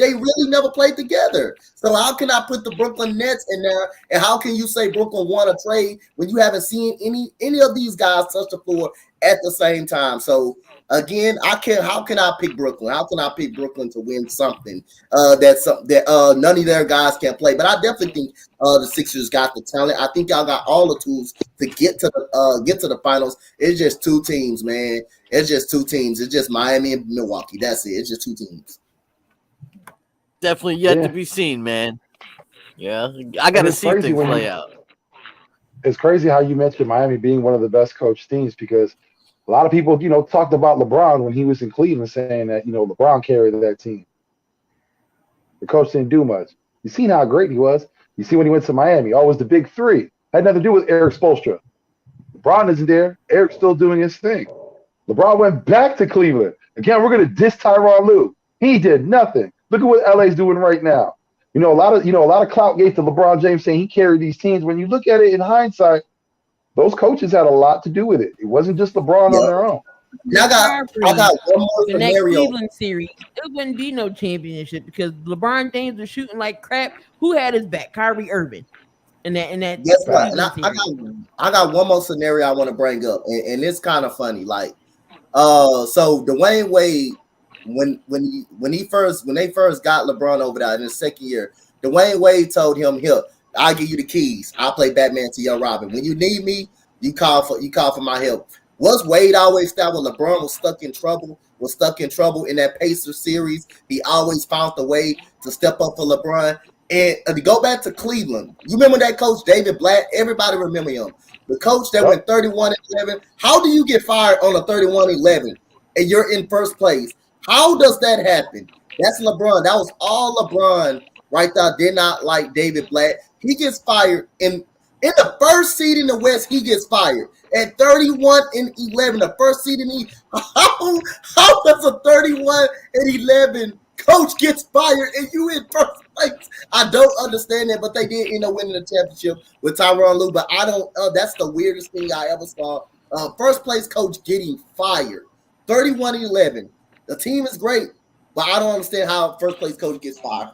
never played together. So how can I put the Brooklyn Nets in there? And how can you say Brooklyn won a trade when you haven't seen any of these guys touch the floor at the same time? So again, how can I pick Brooklyn? How can I pick Brooklyn to win something that none of their guys can play? But I definitely think the Sixers got the talent. I think y'all got all the tools to get to the finals. It's just two teams, man. It's just two teams. It's just Miami and Milwaukee. That's it. It's just two teams. Definitely yet to be seen, man. Yeah, I got to it's see crazy things when play you out. it's crazy how you mentioned Miami being one of the best coached teams because a lot of people, talked about LeBron when he was in Cleveland, saying that LeBron carried that team. The coach didn't do much. You seen how great he was. You see when he went to Miami, always the big three. Had nothing to do with Eric Spoelstra. LeBron isn't there. Eric's still doing his thing. LeBron went back to Cleveland. Again, we're going to diss Tyronn Lue. He did nothing. Look at what LA's doing right now. A lot of clout gave to LeBron James saying he carried these teams. When you look at it in hindsight, those coaches had a lot to do with it. It wasn't just LeBron on Yep. their own. Now I got one more In that scenario. Cleveland series, it wouldn't be no championship because LeBron James was shooting like crap. Who had his back? Kyrie Irving. In that Guess what? And Cleveland series. I got one more scenario I want to bring up, and it's kind of funny. Like, so Dwayne Wade, when they first got LeBron over there in his second year, Dwayne Wade told him, "Here, I'll give you the keys. I'll play Batman to your Robin. When you need me, you call for my help." Was Wade always that when LeBron was stuck in trouble in that Pacers series? He always found the way to step up for LeBron. And to go back to Cleveland, you remember that coach David Blatt? Everybody remember him. The coach that went 31-11. How do you get fired on a 31-11 and you're in first place? How does that happen? That's LeBron. That was all LeBron right there. Did not like David Blatt. He gets fired in the first seed in the West. He gets fired at 31-11. The first seed in the East. How does a 31-11 coach gets fired and you in first place? I don't understand that, but they did end up winning the championship with Tyronn Lue. But I don't. That's the weirdest thing I ever saw. First place coach getting fired, 31-11. The team is great, but I don't understand how first place coach gets fired.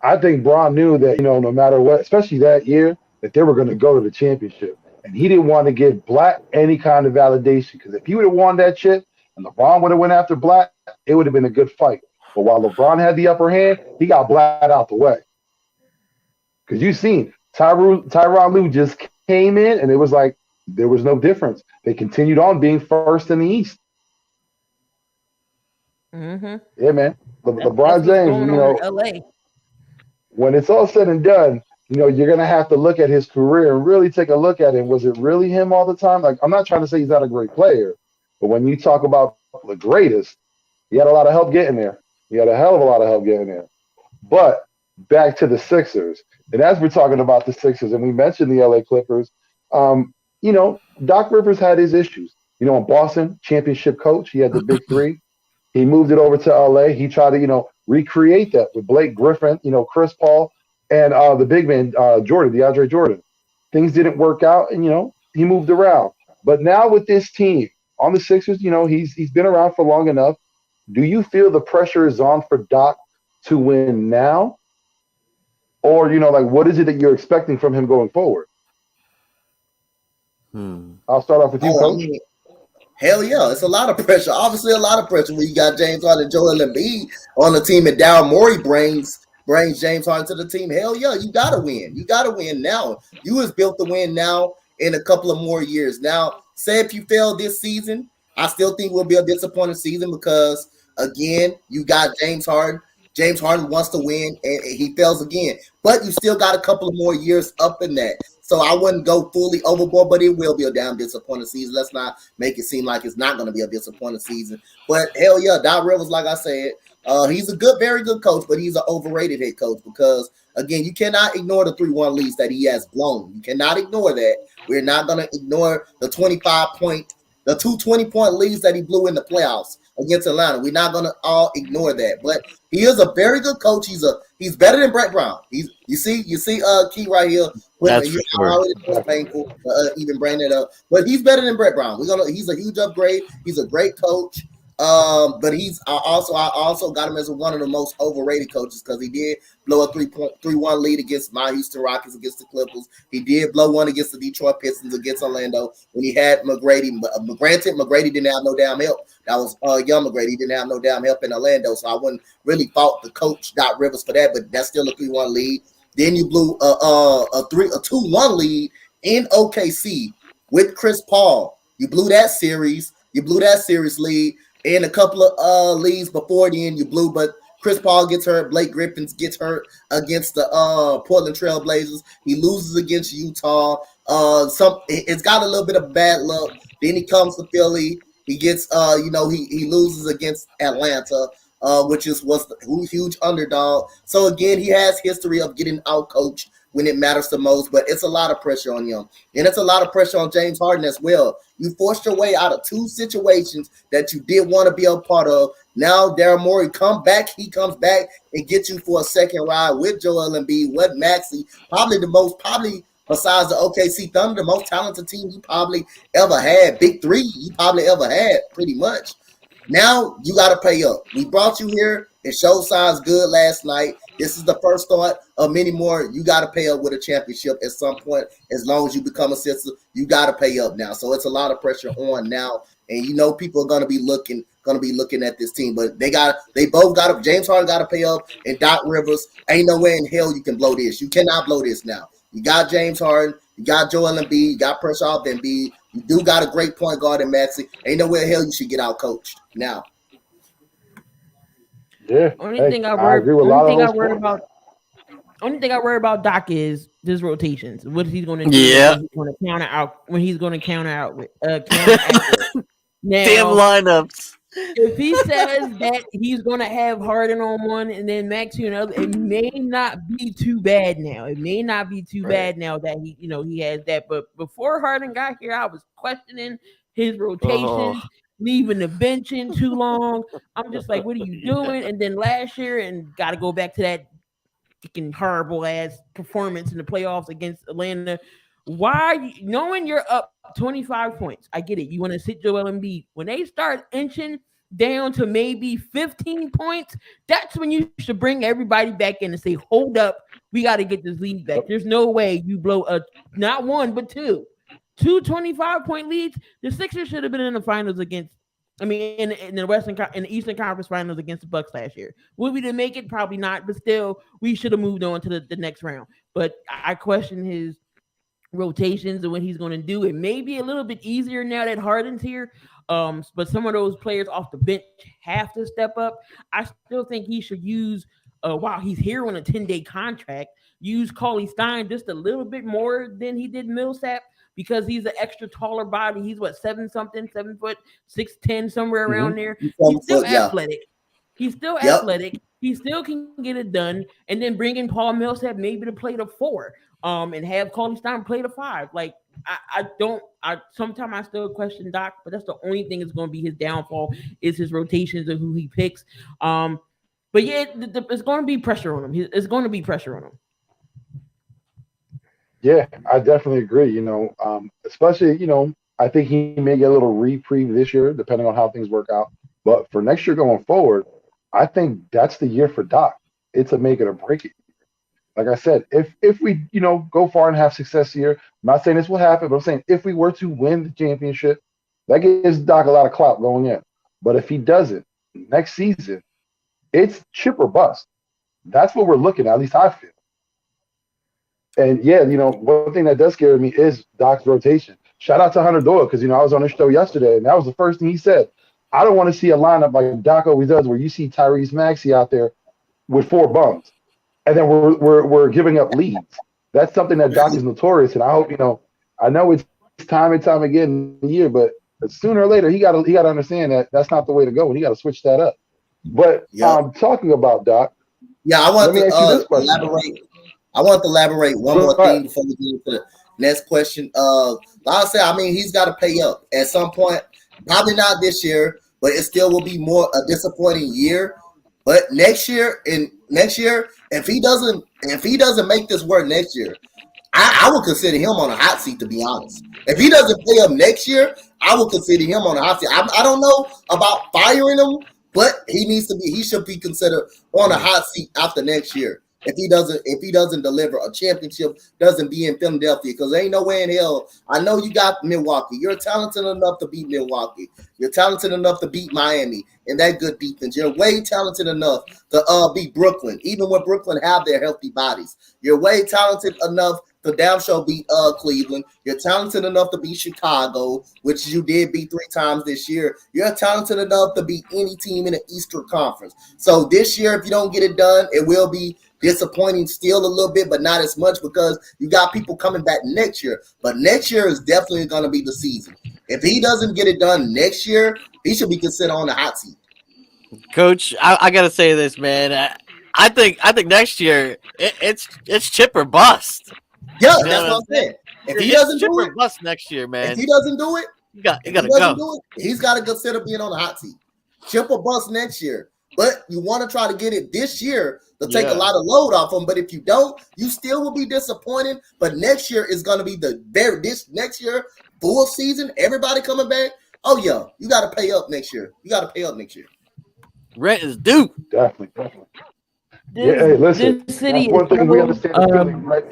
I think Braun knew that, no matter what, especially that year, that they were going to go to the championship. And he didn't want to give Black any kind of validation because if he would have won that chip and LeBron would have went after Black, it would have been a good fight. But while LeBron had the upper hand, he got Black out the way. Because you seen Tyronn Lue just came in and it was like there was no difference. They continued on being first in the East. Mm-hmm. Yeah, man. LeBron James, going on in LA. When it's all said and done, you're going to have to look at his career and really take a look at it. Was it really him all the time? Like, I'm not trying to say he's not a great player, but when you talk about the greatest, he had a lot of help getting there. He had a hell of a lot of help getting there. But back to the Sixers. And as we're talking about the Sixers, and we mentioned the LA Clippers, Doc Rivers had his issues. In Boston, championship coach, he had the big three. He moved it over to LA. He tried to, recreate that with Blake Griffin, Chris Paul, and the big man, DeAndre Jordan. Things didn't work out, and, he moved around. But now with this team on the Sixers, he's been around for long enough. Do you feel the pressure is on for Doc to win now? Or, what is it that you're expecting from him going forward? I'll start off with you, Coach. Hell yeah, it's a lot of pressure. Obviously, a lot of pressure when you got James Harden and Joel Embiid on the team, and Daryl Morey brings James Harden to the team. Hell yeah, you gotta win. You gotta win now. You was built to win now in a couple of more years. Now, say if you fail this season, I still think it will be a disappointing season because again, you got James Harden. James Harden wants to win, and he fails again. But you still got a couple of more years up in that. So I wouldn't go fully overboard, but it will be a damn disappointing season. Let's not make it seem like it's not going to be a disappointing season. But hell yeah, Doc Rivers, like I said, he's a very good coach, but he's an overrated head coach because, again, you cannot ignore the 3-1 leads that he has blown. You cannot ignore that. We're not going to ignore the 20-point leads that he blew in the playoffs against Atlanta. We're not going to all ignore that. But he is a very good coach. He's better than Brett Brown. You see, Key right here. That's for sure. It's painful even bring that up, but he's better than Brett Brown. He's a huge upgrade. He's a great coach. But I also got him as one of the most overrated coaches because he did blow a 3-1 lead against my Houston Rockets against the Clippers. He did blow one against the Detroit Pistons against Orlando when he had McGrady. Granted, McGrady didn't have no damn help. That was young McGrady. He didn't have no damn help in Orlando, so I wouldn't really fault the coach Doc Rivers for that. But that's still a 3-1 lead. Then you blew a 2-1 lead in OKC with Chris Paul. You blew that series. You blew that series lead. And a couple of leads before then you blew, but Chris Paul gets hurt. Blake Griffin gets hurt against the Portland Trail Blazers. He loses against Utah. It's got a little bit of bad luck. Then he comes to Philly. He gets, he loses against Atlanta, which was the huge underdog. So again, he has history of getting outcoached when it matters the most, but it's a lot of pressure on him. And it's a lot of pressure on James Harden as well. You forced your way out of two situations that you did want to be a part of. Now Daryl Morey he comes back and gets you for a second ride with Joel Embiid, with Maxey, probably besides the OKC Thunder, the most talented team you probably ever had, big three you probably ever had, pretty much. Now you got to pay up. We brought you here. It showed signs good last night. This is the first start of many more. You got to pay up with a championship at some point. As long as you become a citizen, you got to pay up now. So it's a lot of pressure on now, and people are going to be looking at this team. But they both got up. James Harden got to pay up, and Doc Rivers, ain't no way in hell you can blow this. You cannot blow this now. You got James Harden, you got Joel Embiid, you got pressure off Embiid. You do got a great point guard in Maxey. Ain't no way in hell you should get out coached now. Yeah, Only thing I worry about Doc is his rotations. What he's going to do? Yeah. When he's going to counter out with counter out. Now, damn lineups. If he says that he's going to have Harden on one and then Maxey on another, it may not be too bad now. It may not be too bad now that he has that. But before Harden got here, I was questioning his rotations. Leaving the bench in too long. I'm just like, what are you doing? And then last year, and got to go back to that freaking horrible ass performance in the playoffs against Atlanta. Why, knowing you're up 25 points, I get it. You want to sit Joel Embiid. When they start inching down to maybe 15 points, that's when you should bring everybody back in and say, hold up, we got to get this lead back. There's no way you blow not one, but two 25-point leads. The Sixers should have been in the finals in the Eastern Conference Finals against the Bucks last year. Would we make it? Probably not, but still, we should have moved on to the next round. But I question his rotations and what he's going to do. It may be a little bit easier now that Harden's here, but some of those players off the bench have to step up. I still think he should use, while he's here on a 10-day contract, use Cauley Stein just a little bit more than he did Millsap, because he's an extra taller body. He's 7 foot, 6'10", somewhere around there. He's still athletic. He's still athletic. He still can get it done. And then bring in Paul Millsap maybe to play the 4, and have Cauley Stein play the 5. Like, sometimes I still question Doc, but that's the only thing that's going to be his downfall is his rotations and who he picks. But yeah, it's going to be pressure on him. It's going to be pressure on him. Yeah, I definitely agree. Especially, I think he may get a little reprieve this year, depending on how things work out. But for next year going forward, I think that's the year for Doc. It's a make it or break it. Like I said, if we, go far and have success here, I'm not saying this will happen, but I'm saying if we were to win the championship, that gives Doc a lot of clout going in. But if he doesn't, next season, it's chip or bust. That's what we're looking at least I feel. And yeah, one thing that does scare me is Doc's rotation. Shout out to Hunter Doyle, because, I was on his show yesterday, and that was the first thing he said. I don't want to see a lineup like Doc always does, where you see Tyrese Maxey out there with 4 bums, and then we're giving up leads. That's something that Doc is notorious, and I hope, I know it's time and time again in the year, but sooner or later he got to understand that that's not the way to go, and he got to switch that up. But talking about Doc, I want to elaborate. I want to elaborate one more thing before we get into the next question. Like I said, he's got to pay up at some point. Probably not this year, but it still will be more a disappointing year. But next year, if he doesn't make this work next year, I would consider him on a hot seat, to be honest. If he doesn't pay up next year, I would consider him on a hot seat. I don't know about firing him, but he should be considered on a hot seat after next year. If he doesn't deliver a championship, doesn't be in Philadelphia, because there ain't no way in hell. I know you got Milwaukee. You're talented enough to beat Milwaukee. You're talented enough to beat Miami and that good defense. You're way talented enough to beat Brooklyn, even when Brooklyn have their healthy bodies. You're way talented enough to damn sure beat Cleveland. You're talented enough to beat Chicago, which you did beat 3 times this year. You're talented enough to beat any team in the Eastern Conference. So this year, if you don't get it done, it will be disappointing still a little bit, but not as much because you got people coming back next year. But next year is definitely going to be the season. If he doesn't get it done next year, he should be considered on the hot seat. Coach, I gotta say this, man. I think next year it's chip or bust. Yeah, You know that's what what I'm I'm saying. If he It's doesn't chip do or it, bust next year, if man. he doesn't do it, You gotta go. He's got to consider being on the hot seat. Chip or bust next year. But you want to try to get it this year to take a lot of load off him. But if you don't, you still will be disappointed. But next year is going to be this next year, full season, everybody coming back. Oh, yeah, you got to pay up next year. Rent is due. Definitely. Yeah, hey, listen. This city That's is one thing we so, understand the feeling, right?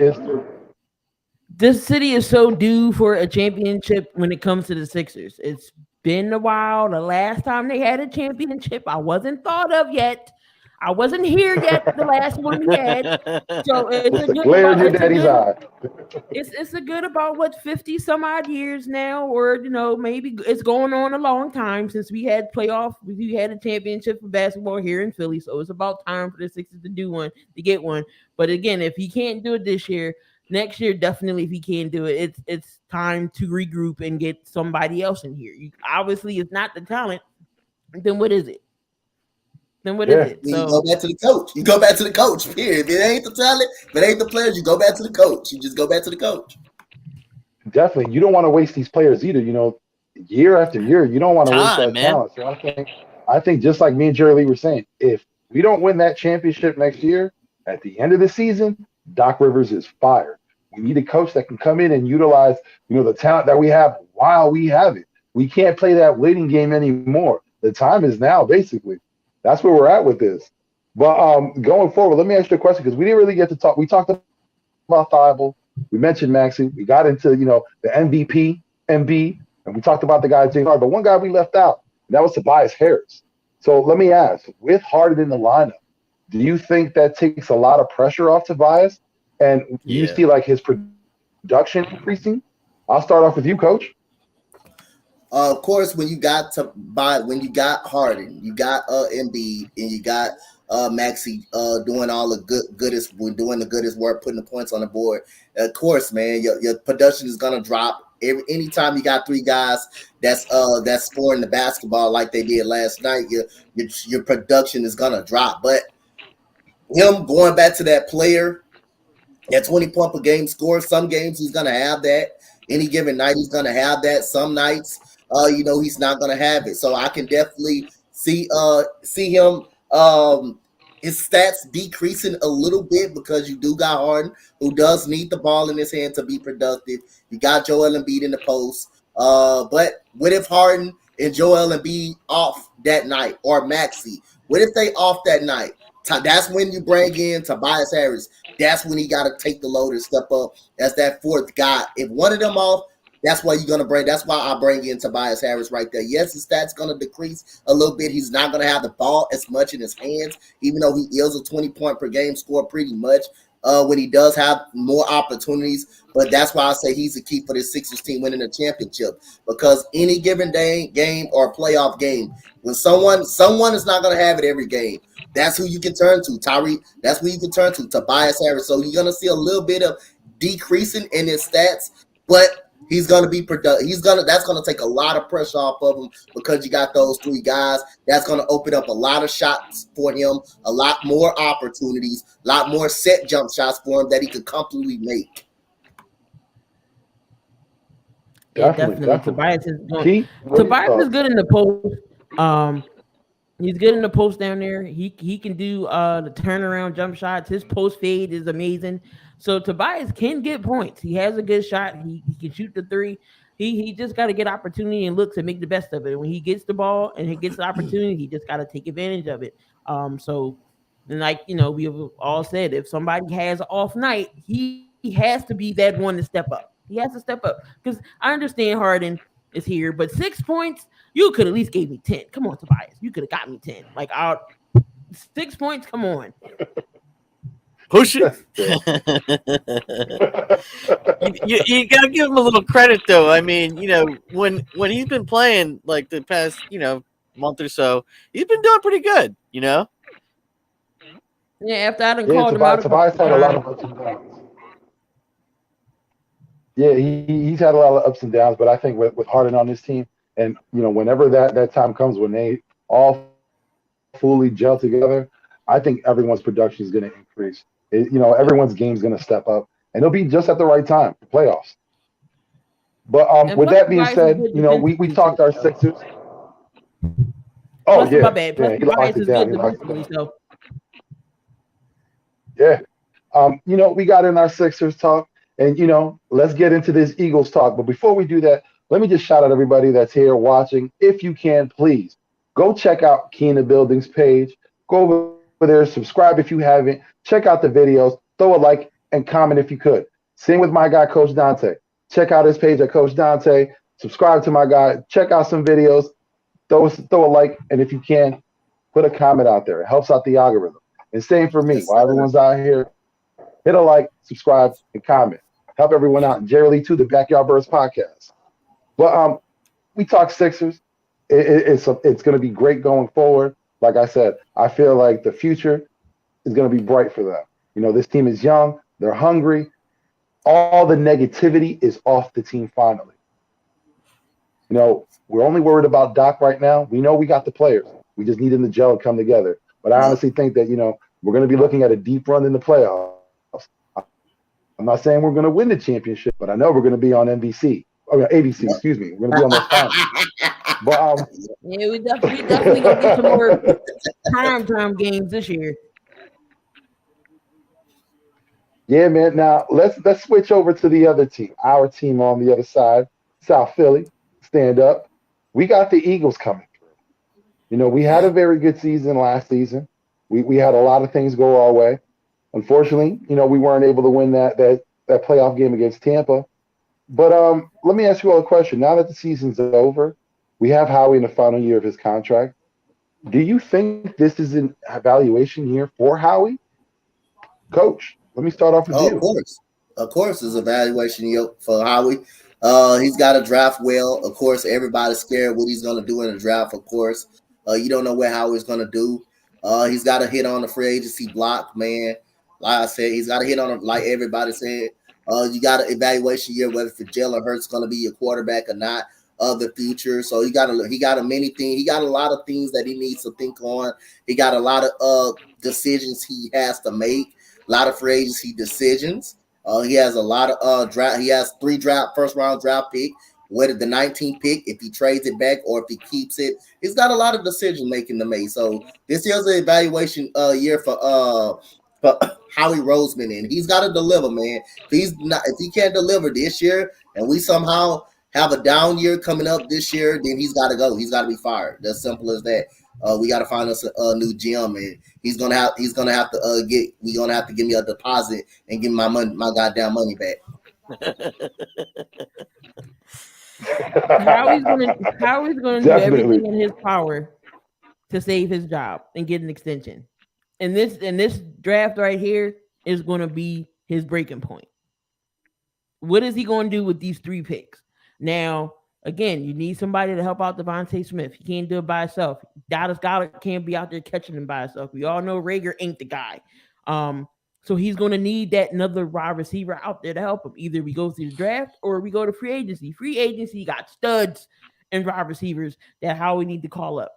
this city is so due for a championship when it comes to the Sixers. It's been a while. The last time they had a championship, I wasn't thought of yet. I wasn't here yet. The last one we had. So It's the glare in your daddy's eye. It's a good about what 50 some odd years now, or maybe it's going on a long time since we had a championship for basketball here in Philly. So it's about time for the Sixers to get one. But again, if he can't do it this year, next year definitely. If he can't do it, it's time to regroup and get somebody else in here. Obviously, it's not the talent. Then what is it? You go back to the coach. You go back to the coach. Period. If it ain't the talent, if it ain't the players, you go back to the coach. You just go back to the coach. Definitely. You don't want to waste these players either. Year after year, you don't want to waste that talent. So I think just like me and JerryLee were saying, if we don't win that championship next year, at the end of the season, Doc Rivers is fired. We need a coach that can come in and utilize, the talent that we have while we have it. We can't play that waiting game anymore. The time is now, basically. That's where we're at with this. But going forward, let me ask you a question because we didn't really get to talk. We talked about Thibault. We mentioned Maxey. We got into, the MVP, MB, and we talked about the guy, James Harden. But one guy we left out, and that was Tobias Harris. So let me ask, with Harden in the lineup, do you think that takes a lot of pressure off Tobias? And do you see like his production increasing? I'll start off with you, Coach. Of course, when you got Harden, you got Embiid, and you got Maxey doing all the doing the goodest work, putting the points on the board. Of course, man, your production is gonna drop. Anytime you got 3 guys that's scoring the basketball like they did last night, your production is gonna drop. But him going back to that player, that 20 point per game score, some games he's gonna have that. Any given night he's gonna have that. Some nights he's not gonna have it. So I can definitely see him his stats decreasing a little bit because you do got Harden, who does need the ball in his hand to be productive. You got Joel Embiid in the post. But what if Harden and Joel Embiid off that night, or Maxey? What if they off that night? That's when you bring in Tobias Harris. That's when he got to take the load and step up as that 4th guy. If one of them off, that's why That's why I bring in Tobias Harris right there. Yes, his stats going to decrease a little bit. He's not going to have the ball as much in his hands, even though he is a 20 point per game scorer pretty much when he does have more opportunities. But that's why I say he's the key for this Sixers team winning a championship, because any given game or playoff game, when someone is not going to have it every game, that's who you can turn to. Tyree, that's who you can turn to. Tobias Harris. So you're going to see a little bit of decreasing in his stats, but he's going to be productive. That's going to take a lot of pressure off of him because you got those 3 guys. That's going to open up a lot of shots for him, a lot more opportunities, a lot more set jump shots for him that he could comfortably make. Definitely. Tobias is good in the post. He's good in the post down there. He can do the turnaround jump shots. His post fade is amazing. So Tobias can get points. He has a good shot. He can shoot the 3. He just got to get opportunity and look to make the best of it. When he gets the ball and he gets the opportunity, he just got to take advantage of it. So like we have all said, if somebody has an off night, he has to be that one to step up. He has to step up because I understand Harden is here, but 6 points, you could at least gave me 10. Come on, Tobias, you could have got me 10. Like 6 points. Come on. Push it. That's it. You gotta give him a little credit though. I mean, when he's been playing like the past month or so, he's been doing pretty good. Yeah, after I done Yeah, called him out a couple Tobias of had a lot times. of ups and downs. Yeah, he's had a lot of ups and downs, but I think with Harden on his team, and whenever that time comes when they all fully gel together, I think everyone's production is going to increase. Everyone's game's going to step up, and it'll be just at the right time for playoffs. But And with plus, that being Tobias is said, good we defensively too. talked our So Sixers. Oh plus, my yeah, bad. Plus, yeah, he locked Tobias it is down. good He locked it defensively. down. So Yeah. We got in our Sixers talk, and let's get into this Eagles talk. But before we do that, let me just shout out everybody that's here watching. If you can, please go check out Key in the Building's page. Go over there, subscribe if you haven't. Check out the videos, throw a like, and comment if you could. Same with my guy, Coach Dante. Check out his page at Coach Dante. Subscribe to my guy. Check out some videos. Throw a like, and if you can, put a comment out there. It helps out the algorithm. And same for me. Yes, While sir. everyone's out here, hit a like, subscribe, and comment. Help everyone out. And JerryLee too, the Backyard Birds podcast. But we talk Sixers. It's going to be great going forward. Like I said, I feel like the future is going to be bright for them. This team is young. They're hungry. All the negativity is off the team finally. We're only worried about Doc right now. We know we got the players. We just need them to gel and come together. But I Yep. honestly think that, we're going to be looking at a deep run in the playoffs. I'm not saying we're going to win the championship, but I know we're going to be on NBC. ABC, excuse me. We're going to be on those finals. But yeah, we definitely gonna get some more prime time games this year. yeah, man. Now let's switch over to the other team. Our team on the other side, South Philly. Stand up. We got the Eagles coming through. We had a very good season last season. We had a lot of things go our way. Unfortunately, we weren't able to win that playoff game against Tampa. But let me ask you all a question. Now that the season's over, we have Howie in the final year of his contract. Do you think this is an evaluation year for Howie? Coach, let me start off with Oh, of you. course. Of course, there's evaluation for Howie. He's got to draft well. Of course, everybody's scared what he's going to do in the draft. Of course, you don't know what Howie's going to do. He's got to hit on the free agency block, man. Like I said, he's got to hit on it, like everybody said. You got an evaluation year whether for Jalen Hurts going to be your quarterback or not of the future. So he got a many things. He got a lot of things that he needs to think on. He got a lot of decisions he has to make. A lot of free agency decisions. He has a lot of draft. He has 3 first round draft pick. Whether the 19th pick, if he trades it back or if he keeps it, he's got a lot of decision making to make. So this is an evaluation year for Howie Roseman, and he's got to deliver, man. If he can't deliver this year, and we somehow have a down year coming up this year, then he's got to go. He's got to be fired. That's simple as that. We got to find us a new GM, and he's gonna have to give me a deposit and give me my goddamn money back. Howie's gonna do everything Definitely. in his power to save his job and get an extension. And this draft right here is gonna be his breaking point. What is he gonna do with these 3 picks? Now, again, you need somebody to help out Devontae Smith. He can't do it by himself. Dallas Goddard can't be out there catching him by himself. We all know Rager ain't the guy. So he's going to need that another wide receiver out there to help him. Either we go through the draft or we go to free agency. Free agency got studs and wide receivers that Howie need to call up.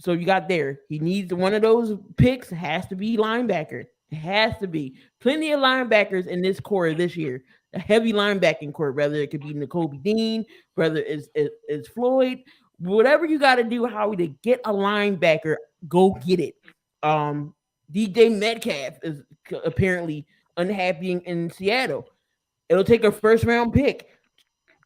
So you got there. He needs one of those picks. Has to be linebacker. It has to be plenty of linebackers in this core this year. A heavy linebacking core, whether it could be N'Kobe Dean, whether it's Floyd, whatever you got to do, Howie, to get a linebacker, go get it. DJ Metcalf is apparently unhappy in Seattle. It'll take a first round pick.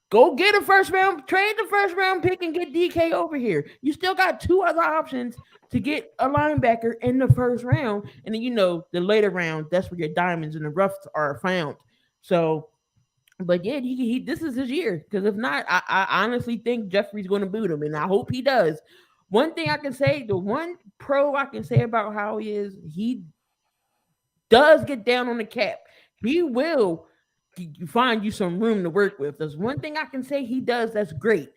Go get a first round, trade the first round pick and get DK over here. You still got 2 other options to get a linebacker in the first round. And then, the later round, that's where your diamonds and the roughs are found. So, but yeah, this is his year. Because if not, I honestly think Jeffrey's going to boot him. And I hope he does. One thing I can say, the one pro I can say about how he is, he does get down on the cap, he will find you some room to work with. There's one thing I can say he does that's great.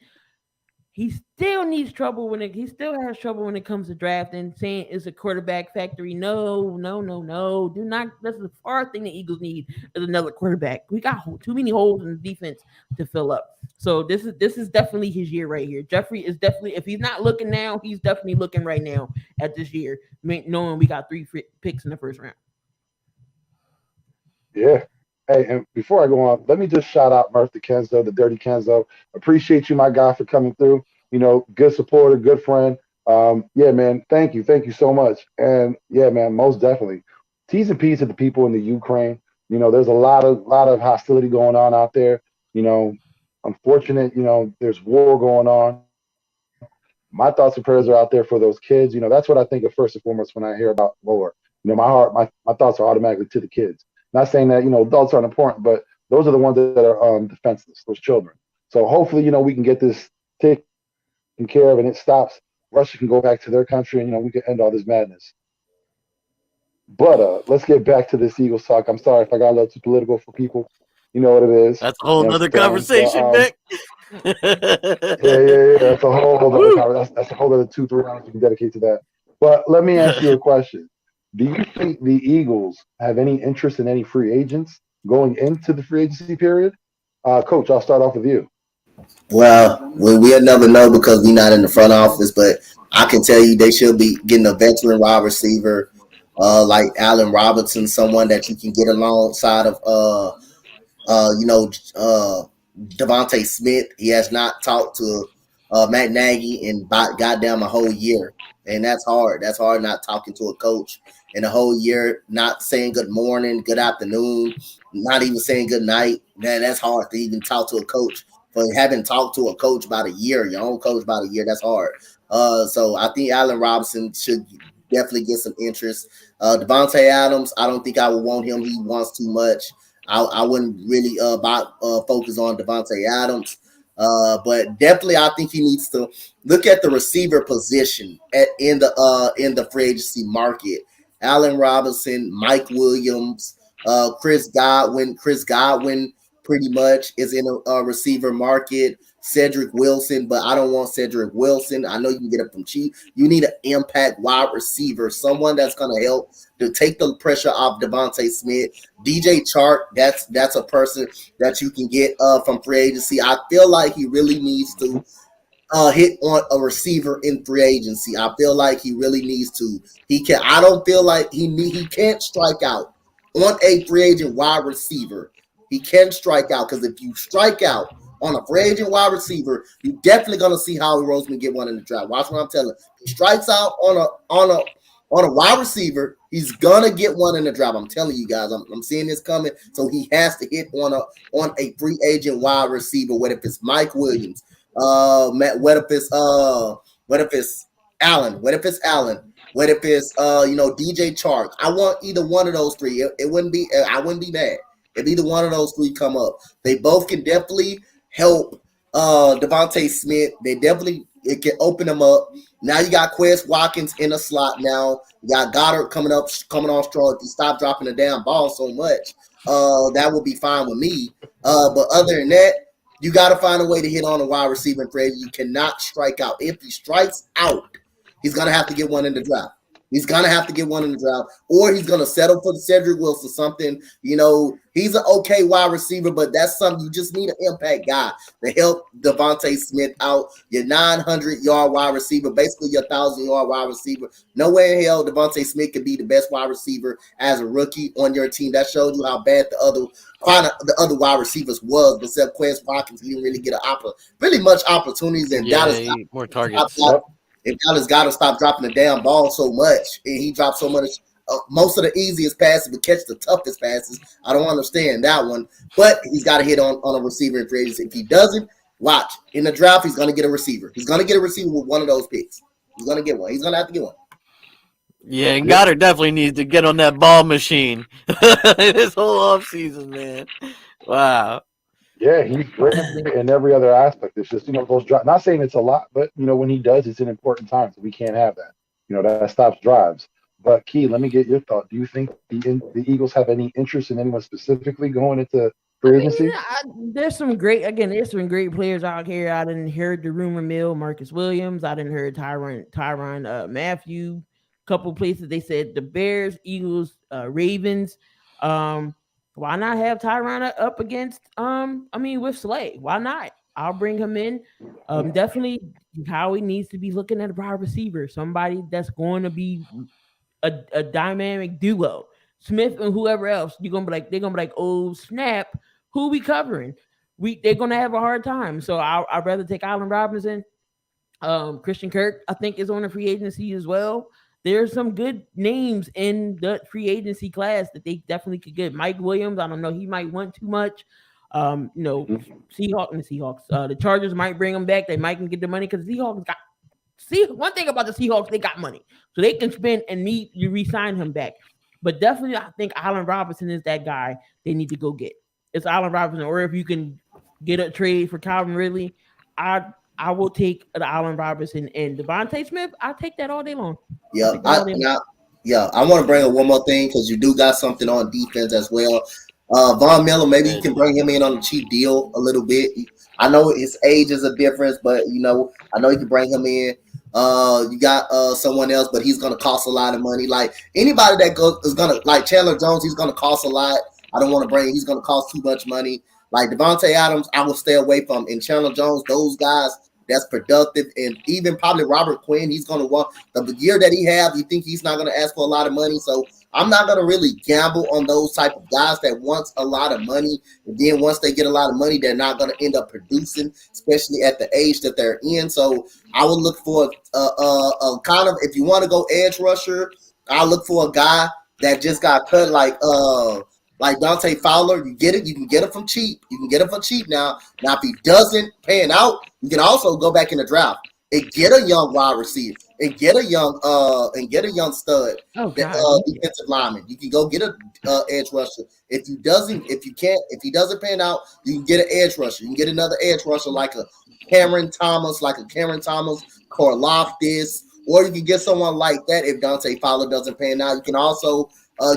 He still needs trouble he still has trouble when it comes to drafting, saying it's a quarterback factory. No, no, no, no. Do not. That's the far thing the Eagles need is another quarterback. We got too many holes in the defense to fill up. So this is definitely his year right here. Jeffrey is definitely, if he's not looking now, he's definitely looking right now at this year, knowing we got 3 picks in the first round. Yeah. Hey, and before I go on, let me just shout out Murph the Kenzo, the Dirty Kenzo. Appreciate you, my guy, for coming through. Good supporter, good friend. Yeah, man. Thank you so much. And yeah, man, most definitely. T's and P's to the people in the Ukraine. There's a lot of hostility going on out there. Unfortunate. There's war going on. My thoughts and prayers are out there for those kids. That's what I think of first and foremost when I hear about war. My thoughts are automatically to the kids. Not saying that adults aren't important, but those are the ones that are defenseless, those children. So hopefully we can get this taken care of and it stops. Russia can go back to their country and we can end all this madness. But let's get back to this Eagles talk. I'm sorry if I got a little too political for people. You know what it is. That's a whole nother conversation, Vic. Yeah. That's a whole other conversation. That's a whole other 2-3 rounds we can dedicate to that. But let me ask you a question. Do you think the Eagles have any interest in any free agents going into the free agency period? Coach, I'll start off with you. Well, we'll never know because we're not in the front office, but I can tell you they should be getting a veteran wide receiver like Allen Robinson, someone that you can get alongside of Devontae Smith. He has not talked to Matt Nagy in goddamn a whole year. And that's hard. That's hard not talking to a coach in a whole year, not saying good morning, good afternoon, not even saying good night. Man, that's hard to even talk to a coach. But having talked to a coach about a year, your own coach about a year, that's hard. So I think Allen Robinson should definitely get some interest. Devontae Adams, I don't think I would want him. He wants too much. I wouldn't really focus on Devontae Adams. But definitely, I think he needs to look at the receiver position in the free agency market. Allen Robinson, Mike Williams, Chris Godwin. Chris Godwin pretty much is in a receiver market. Cedric Wilson, but I don't want Cedric Wilson. I know you can get it from cheap. You need an impact wide receiver, someone that's going to help to take the pressure off Devontae Smith. DJ Chark, that's a person that you can get from free agency. I feel like he really needs to hit on a receiver in free agency. I feel like he really needs to. I don't feel like he can't strike out on a free agent wide receiver. He can strike out because if you strike out on a free agent wide receiver, you're definitely gonna see Howie Roseman get one in the draft. Watch what I'm telling. He strikes out on a wide receiver, he's gonna get one in the draft. I'm telling you guys, I'm seeing this coming. So he has to hit on a free agent wide receiver. What if it's Mike Williams? What if it's Allen? What if it's Allen? What if it's DJ Chark? I want either one of those three. It wouldn't be. I wouldn't be mad if either one of those three come up. They both can definitely help Devontae Smith. It can open them up. Now you got Quez Watkins in a slot now. You got Goddard coming on strong. If you stop dropping the damn ball so much, that would be fine with me. But other than that, you got to find a way to hit on a wide receiver and Fred. You cannot strike out. If he strikes out, he's going to have to get one in the draft. Or he's going to settle for the Cedric Wilson, something, he's an okay wide receiver, but that's something you just need an impact guy to help Devontae Smith out, your 900-yard wide receiver, basically your 1,000-yard wide receiver. No way in hell Devontae Smith could be the best wide receiver as a rookie on your team. That shows you how bad the other wide receivers was, except Quez Watkins. He didn't really get really much opportunities, and more targets. If Dallas got to stop dropping the damn ball so much, and he dropped so much, most of the easiest passes, but catch the toughest passes. I don't understand that one. But he's got to hit on a receiver in free agency. If he doesn't, watch. In the draft, he's going to get a receiver. He's going to get a receiver with one of those picks. He's going to get one. He's going to have to get one. Yeah, and Goddard definitely needs to get on that ball machine this whole offseason, man. Wow. Yeah, he's great in every other aspect. It's just, those drives. Not saying it's a lot, but, when he does, it's an important time. So we can't have that. That stops drives. But Key, let me get your thought. Do you think the Eagles have any interest in anyone specifically going into I free mean, agency? there's some great players out here. I didn't hear the rumor mill, Marcus Williams. I didn't hear Tyron Matthew. Couple places they said the Bears, Eagles, Ravens. Why not have Tyron up against with Slay? Why not? I'll bring him in. Definitely Howie needs to be looking at a wide receiver, somebody that's going to be a dynamic duo. Smith and whoever else, they're gonna be like, oh snap, who we covering? They're gonna have a hard time. So I'd rather take Allen Robinson. Christian Kirk, I think, is on the free agency as well. There's some good names in the free agency class that they definitely could get. Mike Williams, I don't know, he might want too much. The Chargers might bring him back. They might can get the money because the Seahawks got. See, one thing about the Seahawks, they got money, so they can spend and need you re-sign him back. But definitely, I think Allen Robinson is that guy they need to go get. It's Allen Robinson, or if you can get a trade for Calvin Ridley, I will take the Allen Robinson and Devontae Smith. I'll take that all day long. I want to bring up one more thing because you do got something on defense as well. Von Miller, maybe you can bring him in on a cheap deal a little bit. I know his age is a difference, but I know you can bring him in. You got someone else, but he's gonna cost a lot of money. Like anybody that is gonna like Chandler Jones, he's gonna cost a lot. I don't want to bring. He's gonna cost too much money. Like Devontae Adams, I will stay away from. And Chandler Jones, those guys that's productive, and even probably Robert Quinn, he's gonna want the year that he have. You think he's not gonna ask for a lot of money, so I'm not gonna really gamble on those type of guys that wants a lot of money, and then once they get a lot of money, they're not gonna end up producing, especially at the age that they're in. So I would look for a kind of, if you want to go edge rusher, I'll look for a guy that just got cut like Dante Fowler. You get it, you can get it from cheap. You can get it for cheap now. Now if he doesn't pan out, you can also go back in the draft and get a young wide receiver and get a young stud, defensive lineman. You can go get a edge rusher. If he doesn't pan out, you can get an edge rusher. You can get another edge rusher like a Cameron Thomas, Karlaftis, or you can get someone like that if Dante Fowler doesn't pan out. You can also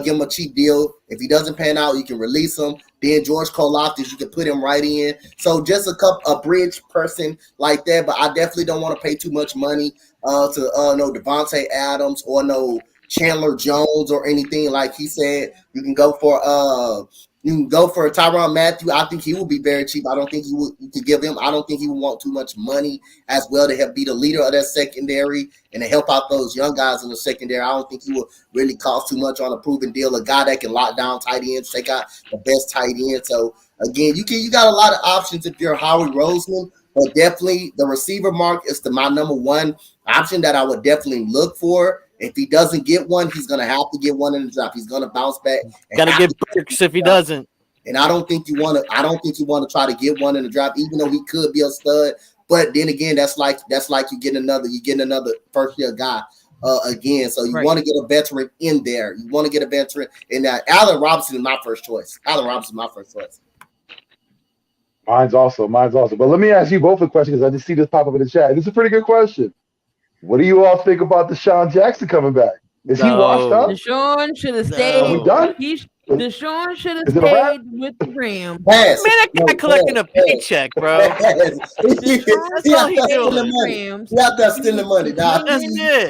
give him a cheap deal. If he doesn't pan out, you can release him. Then George Karlaftis, you can put him right in. So just a bridge person like that. But I definitely don't want to pay too much money to no Devontae Adams or no Chandler Jones or anything. Like he said, you can go for Tyrann Mathieu. I think he will be very cheap. I don't think you could give him. I don't think he would want too much money as well to help be the leader of that secondary and to help out those young guys in the secondary. I don't think he will really cost too much on a proven deal. A guy that can lock down tight ends, take out the best tight end. So again, you got a lot of options if you're Howie Roseman, but definitely the receiver mark is my number one option that I would definitely look for. If he doesn't get one, he's gonna have to get one in the draft. He's gonna bounce back. Gotta get Burks if he doesn't. And I don't think you want to try to get one in the draft, even though he could be a stud. But then again, that's like you getting another first year guy again. So you want to get a veteran in there. You want to get a veteran in that. Allen Robinson is my first choice. Mine's also. But let me ask you both a question because I just see this pop up in the chat. This is a pretty good question. What do you all think about Deshaun Jackson coming back? Is he washed up? Deshaun should have stayed. Are we done? Deshaun should have stayed with the Rams. Man, that guy collecting a paycheck, bro. That's all he doing. He out there stealing money.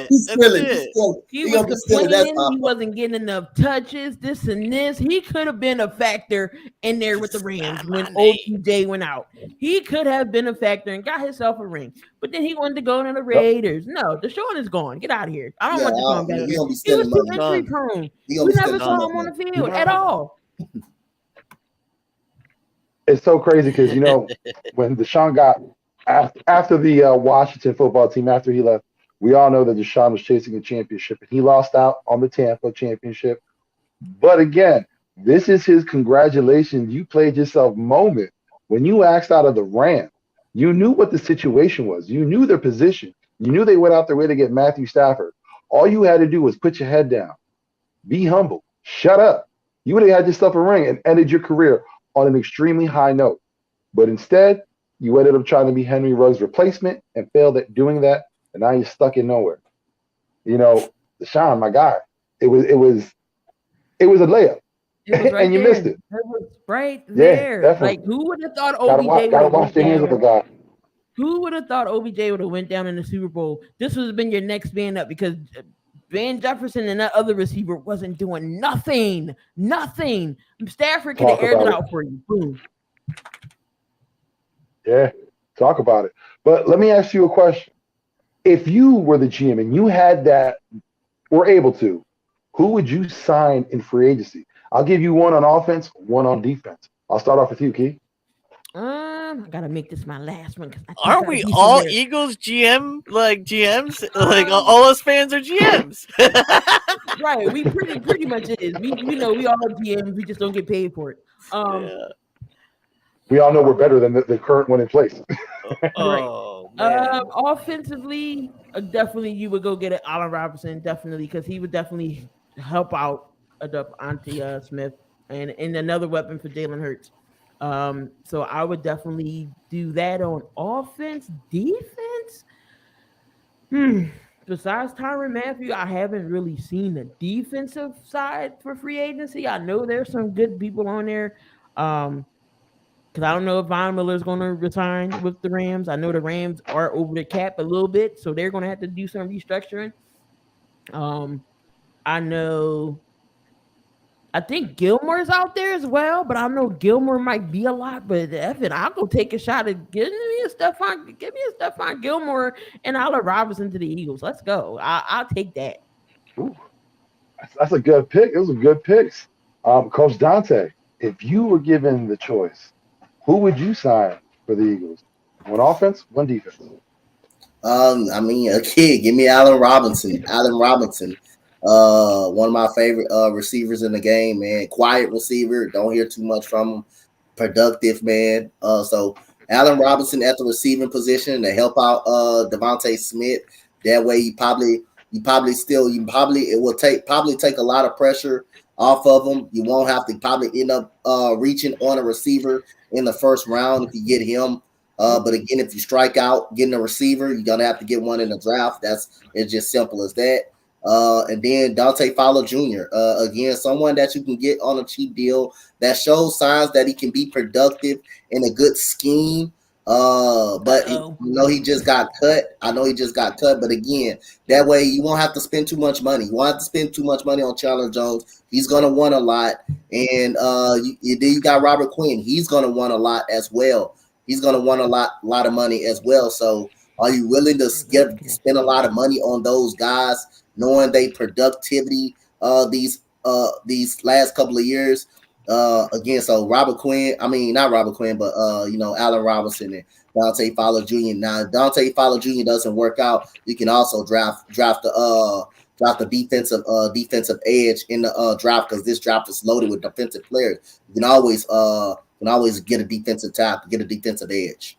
He's stealing. He was complaining he wasn't getting enough touches, this and this. He could have been a factor in there with the Rams when OBJ went out. He could have been a factor and got himself a ring. But then he wanted to go to the Raiders. No, Deshaun is gone. Get out of here. I don't want Deshaun back. He was too injury prone. We never saw him on the field at all. It's so crazy because when Deshaun got after the Washington football team, after he left, we all know that Deshaun was chasing a championship and he lost out on the Tampa championship. But again, this is his congratulations, you played yourself moment. When you asked out of the Rams, you knew what the situation was. You knew their position. You knew they went out their way to get Matthew Stafford. All you had to do was put your head down, be humble, shut up. You would have had yourself a ring and ended your career on an extremely high note. But instead, you ended up trying to be Henry Ruggs' replacement and failed at doing that, and now you're stuck in nowhere. Deshaun, my guy, it was a layup, It was right and you there. missed it. It was right Yeah, there. definitely. Like, who would have thought Gotta OBJ would have wash went the hands of the down? guy. Who would have thought OBJ would have went down in the Super Bowl? This would have been your next man up because Van Jefferson and that other receiver wasn't doing nothing. Nothing. Stafford could have Talk aired it about it. out for you. Boom. Yeah, talk about it. But let me ask you a question. If you were the GM and you had that, were able to, who would you sign in free agency? I'll give you one on offense, one on defense. I'll start off with you, Key. I gotta make this my last one because I think Aren't gotta we be all somewhere. Eagles GMs? Like all us fans are GMs. Right, we pretty much is. We know we all GMs. We just don't get paid for it. Yeah. We all know we're better than the current one in place. Oh man. Offensively, definitely you would go get it, Allen Robinson, definitely, because he would definitely help out Devontae Smith and another weapon for Jalen Hurts. So I would definitely do that on offense. Defense, besides Tyrann Mathieu, I haven't really seen the defensive side for free agency. I know there's some good people on there. Because I don't know if Von Miller is going to resign with the Rams. I know the Rams are over the cap a little bit, so they're going to have to do some restructuring. I think Gilmore's out there as well, but I know Gilmore might be a lot. But Evan, I'll go take a shot at give me a Stephon Gilmore and Allen Robinson to the Eagles. Let's go. I'll take that. Ooh, that's a good pick. Those are good picks. Coach Dante, if you were given the choice, who would you sign for the Eagles? One offense, one defense. I mean, a kid. Give me Allen Robinson. Allen Robinson. One of my favorite receivers in the game, man. Quiet receiver. Don't hear too much from him. Productive, man. So Allen Robinson at the receiving position to help out Devontae Smith. That way, it will take a lot of pressure off of him. You won't have to probably end up reaching on a receiver in the first round if you get him. But again, if you strike out getting a receiver, you're gonna have to get one in the draft. It's just simple as that. And then Dante Fowler Jr. Again, someone that you can get on a cheap deal that shows signs that he can be productive in a good scheme. But he just got cut. I know he just got cut. But again, that way you won't have to spend too much money. You won't have to spend too much money on Chandler Jones. He's gonna want a lot. And then you got Robert Quinn. He's gonna want a lot as well. He's gonna want a lot of money as well. So are you willing to spend a lot of money on those guys, knowing they productivity these last couple of years? Again, so not Robert Quinn, but Allen Robinson and Dante Fowler Jr. Now, if Dante Fowler Jr. doesn't work out, you can also draft the defensive edge in the draft, because this draft is loaded with defensive players. You can always get a defensive tackle, get a defensive edge.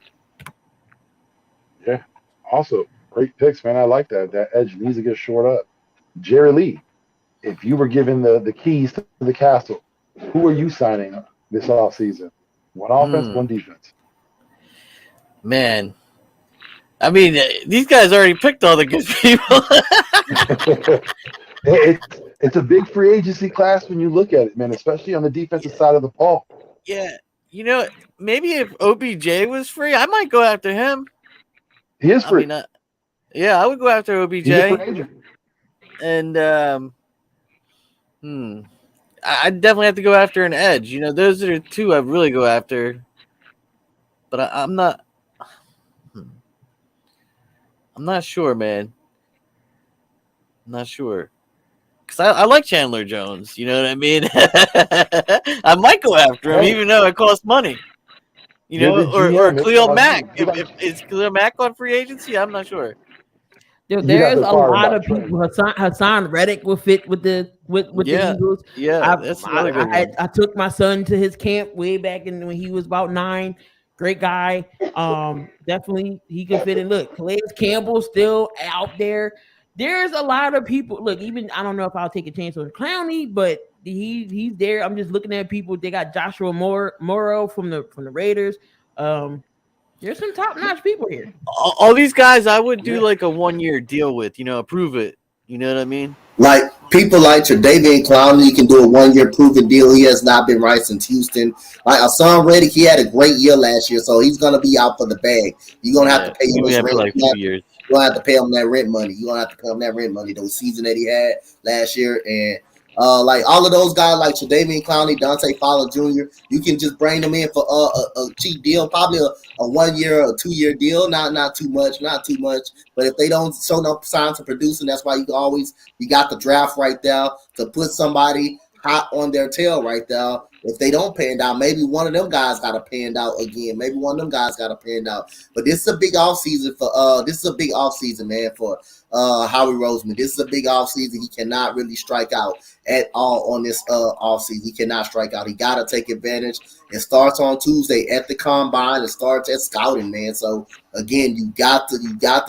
Yeah. Also, great picks, man. I like that. That edge needs to get short up. JerryLee, if you were given the keys to the castle, who are you signing this offseason? One offense, one defense. Man. I mean, these guys already picked all the good people. It's a big free agency class when you look at it, man, especially on the defensive side of the ball. Yeah. Maybe if OBJ was free, I might go after him. He is free. I would go after OBJ. He's a free agent. And I definitely have to go after an edge. Those are the two I'd really go after. But I'm not. I'm not sure, man. I'm not sure. Because I like Chandler Jones. You know what I mean? I might go after him, even though it costs money. Or Khalil Mack. Is Khalil Mack on free agency? I'm not sure. There's a lot of people. Hassan Reddick will fit with the Eagles. Yeah, that's another good one. I took my son to his camp way back when he was about 9. Great guy. Definitely he can fit in. Look, Calais Campbell still out there. There's a lot of people. Look, even I don't know if I'll take a chance on Clowney, but he's there. I'm just looking at people. They got Joshua Morrow from the Raiders. There's some top-notch people here. All these guys I would do like a 1-year deal with, approve it. You know what I mean? Like people like Tre'Davious Clowney, you can do a 1 year proven deal. He has not been right since Houston. Like Hassan Reddick, he had a great year last year, so he's gonna be out for the bag. You're gonna have to pay him his rent. Like 2 years. You're gonna have to pay him that rent money. You're gonna have to pay him that rent money. The season that he had last year, and like all of those guys, like Tre'Davious Clowney, Dante Fowler Jr., you can just bring them in for a cheap deal, probably a 1 year or 2 year deal. Not too much. But if they don't show no signs of producing, that's why you got the draft right there to put somebody hot on their tail right there. If they don't pan out, maybe one of them guys got to pan out again. But this is a big offseason man, for Howie Roseman. This is a big offseason. He cannot really strike out at all on this offseason. He cannot strike out. He got to take advantage. It starts on Tuesday at the combine. It starts at scouting, man. So again, you got to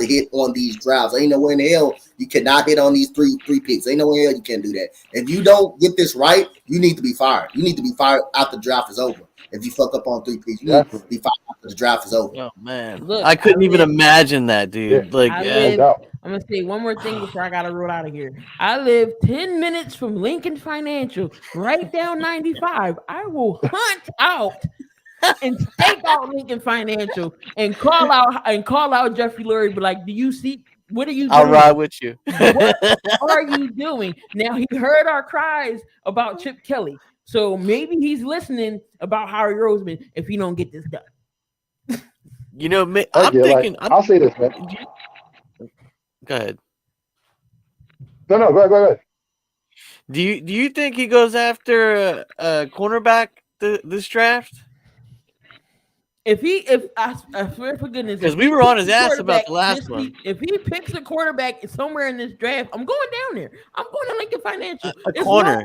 hit on these drafts. Ain't nowhere in the hell you cannot hit on these three picks. Ain't nowhere in hell you can't do that. If you don't get this right, you need to be fired. You need to be fired after the draft is over. If you fuck up on 3 picks, you need to be fired after the draft is over. Oh man, look, I couldn't even imagine that, dude. Yeah. I'm gonna say one more thing before I gotta roll out of here. I live 10 minutes from Lincoln Financial, right down 95. I will hunt out and stake out Lincoln Financial and call out Jeffrey Lurie. But like, do you see? What are you doing? I'll ride with you. What are you doing? Now he heard our cries about Chip Kelly, so maybe he's listening about Howie Roseman if he don't get this done. You know, I'm thinking. I'll say this, man. Go ahead. No, go ahead. Do you think he goes after a cornerback this draft? If I swear for goodness, because we were on his ass about the last one. If he picks a quarterback somewhere in this draft, I'm going down there. I'm going to Lincoln Financial. Corner.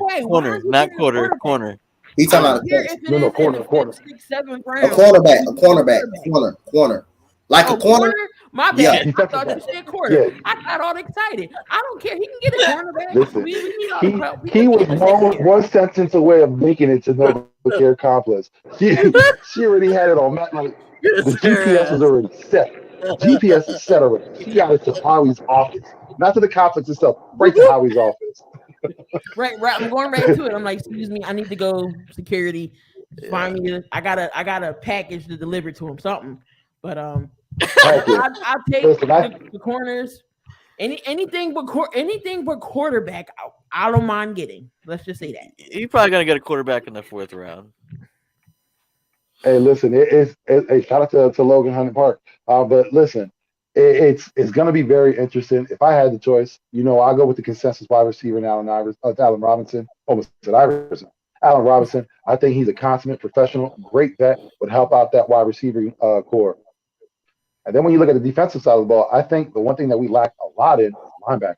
He's talking about a corner. 6th, 7th round. A corner. Like a corner. My bad. Yeah. I thought you said quarter. Yeah. I got all excited. I don't care. He can get a cornerback. Listen, he was one sentence away of making it to NovaCare Complex. She already had it on Matt. Like, the GPS was already set. GPS is set already. She got it to Howie's office, not to the complex itself. Right to Howie's office. Right. I'm going right to it. I'm like, excuse me, I need to go security. Find me. I got a package to deliver to him. Something. But I'll take the corners. Anything but quarterback. I don't mind getting. Let's just say that. You're probably gonna get a quarterback in the 4th round. Hey, listen, shout out to Logan Hunting Park. But listen, it's gonna be very interesting. If I had the choice, I'll go with the consensus wide receiver and Allen Robinson. Almost said Iverson. Allen Robinson. I think he's a consummate professional, great vet, would help out that wide receiver core. And then when you look at the defensive side of the ball, I think the one thing that we lack a lot in is linebacker.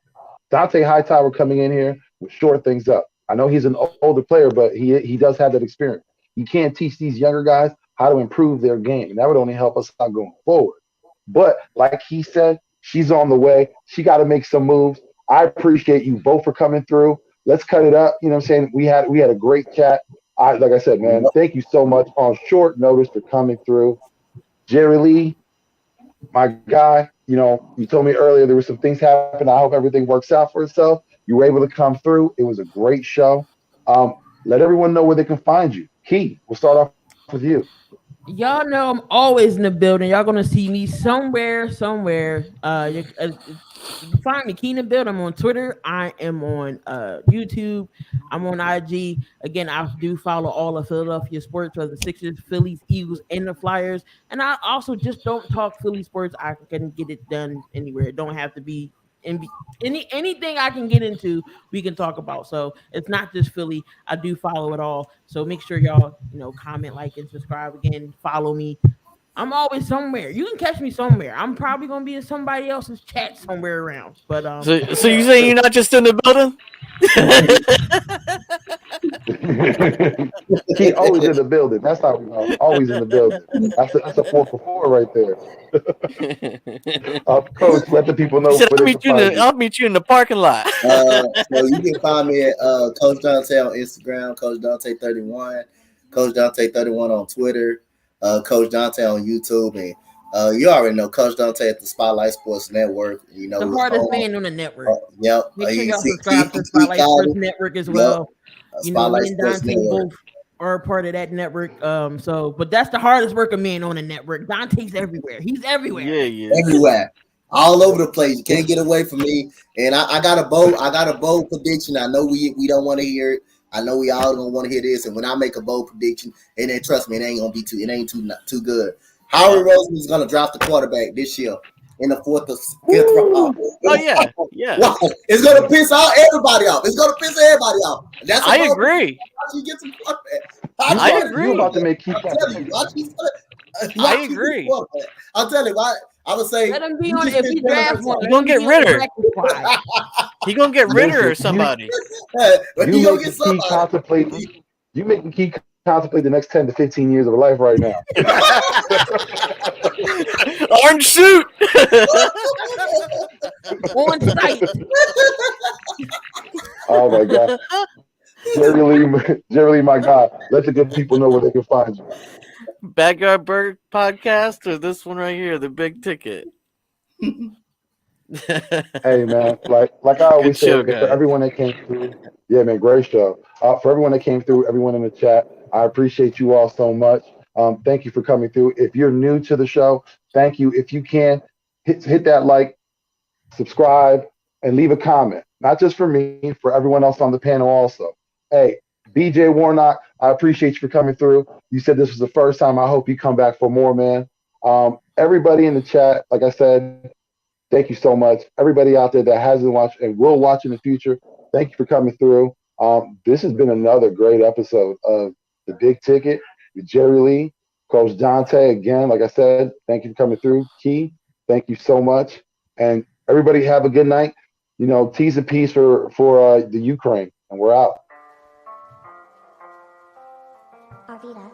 Dante Hightower coming in here would short things up. I know he's an older player, but he does have that experience. You can't teach these younger guys how to improve their game, and that would only help us out going forward. But like he said, she's on the way. She got to make some moves. I appreciate you both for coming through. Let's cut it up. You know what I'm saying? We had a great chat. Like I said, man, thank you so much on short notice for coming through. JerryLee, my guy, you told me earlier there were some things happening. I hope everything works out for itself. You were able to come through. It was a great show. Let everyone know where they can find you. Key, we'll start off with you. Y'all know I'm always in the building. Y'all gonna see me somewhere. You can find me Key in the building. I'm on Twitter. I am on YouTube. I'm on IG. Again, I do follow all of Philadelphia sports, whether the Sixers, Phillies, Eagles, and the Flyers. And I also just don't talk Philly sports. I can get it done anywhere. It don't have to be anything I can get into, we can talk about. So it's not just Philly. I do follow it all. So make sure y'all, comment, like, and subscribe. Again, follow me. I'm always somewhere. You can catch me somewhere. I'm probably gonna be in somebody else's chat somewhere around. But so you say you're not just in the building? He always in the building. That's how we know. Always in the building. That's a 4 for 4 right there. Coach, let the people know. I'll meet you in the parking lot. So you can find me at Coach Dante on Instagram, Coach Dante 31, Coach Dante 31 on Twitter, Coach Dante on YouTube, and You already know Coach Dante at the Spotlight Sports Network. You know, the hardest man on the network. Yep. Make sure You y'all see, subscribe to Spotlight Sports Network as well. You know, Spotlight me and Sports Dante Network. both are part of that network. But that's the hardest working man on the network. Dante's everywhere. He's everywhere. Yeah, he is. Everywhere. All over the place. You can't get away from me. And I got a bold prediction. I know we don't want to hear it. I know we all don't want to hear this. And when I make a bold prediction, and then trust me, it ain't too good. Howard Roseman is gonna draft the quarterback this year in the 4th or 5th round. Oh yeah. Wow. It's gonna piss everybody off. It's gonna piss everybody off. That's I agree. Watch you get some quarterback. I agree. You're about to make key I agree. I'll tell you why. I would say let him be on. If he drafts one, he gonna get Ritter. He gonna get Ritter or Listen, somebody. You making key contemplate the next 10 to 15 years of life right now. Orange suit. On site. Oh my God. JerryLee, my God, let the good people know where they can find you. Backyard Bird podcast or this one right here, the big ticket. Hey man, like I always say, for everyone that came through, yeah man, great show. For everyone that came through, everyone in the chat, I appreciate you all so much. Thank you for coming through. If you're new to the show, thank you. If you can, hit that like, subscribe, and leave a comment. Not just for me, for everyone else on the panel also. Hey, BJ Warnock, I appreciate you for coming through. You said this was the first time. I hope you come back for more, man. Everybody in the chat, like I said, thank you so much. Everybody out there that hasn't watched and will watch in the future, thank you for coming through. This has been another great episode of The Big Ticket with JerryLee, Coach Dante. Again, like I said, thank you for coming through. Key, thank you so much. And everybody have a good night. You know, T's and P's for the Ukraine. And we're out. Avida.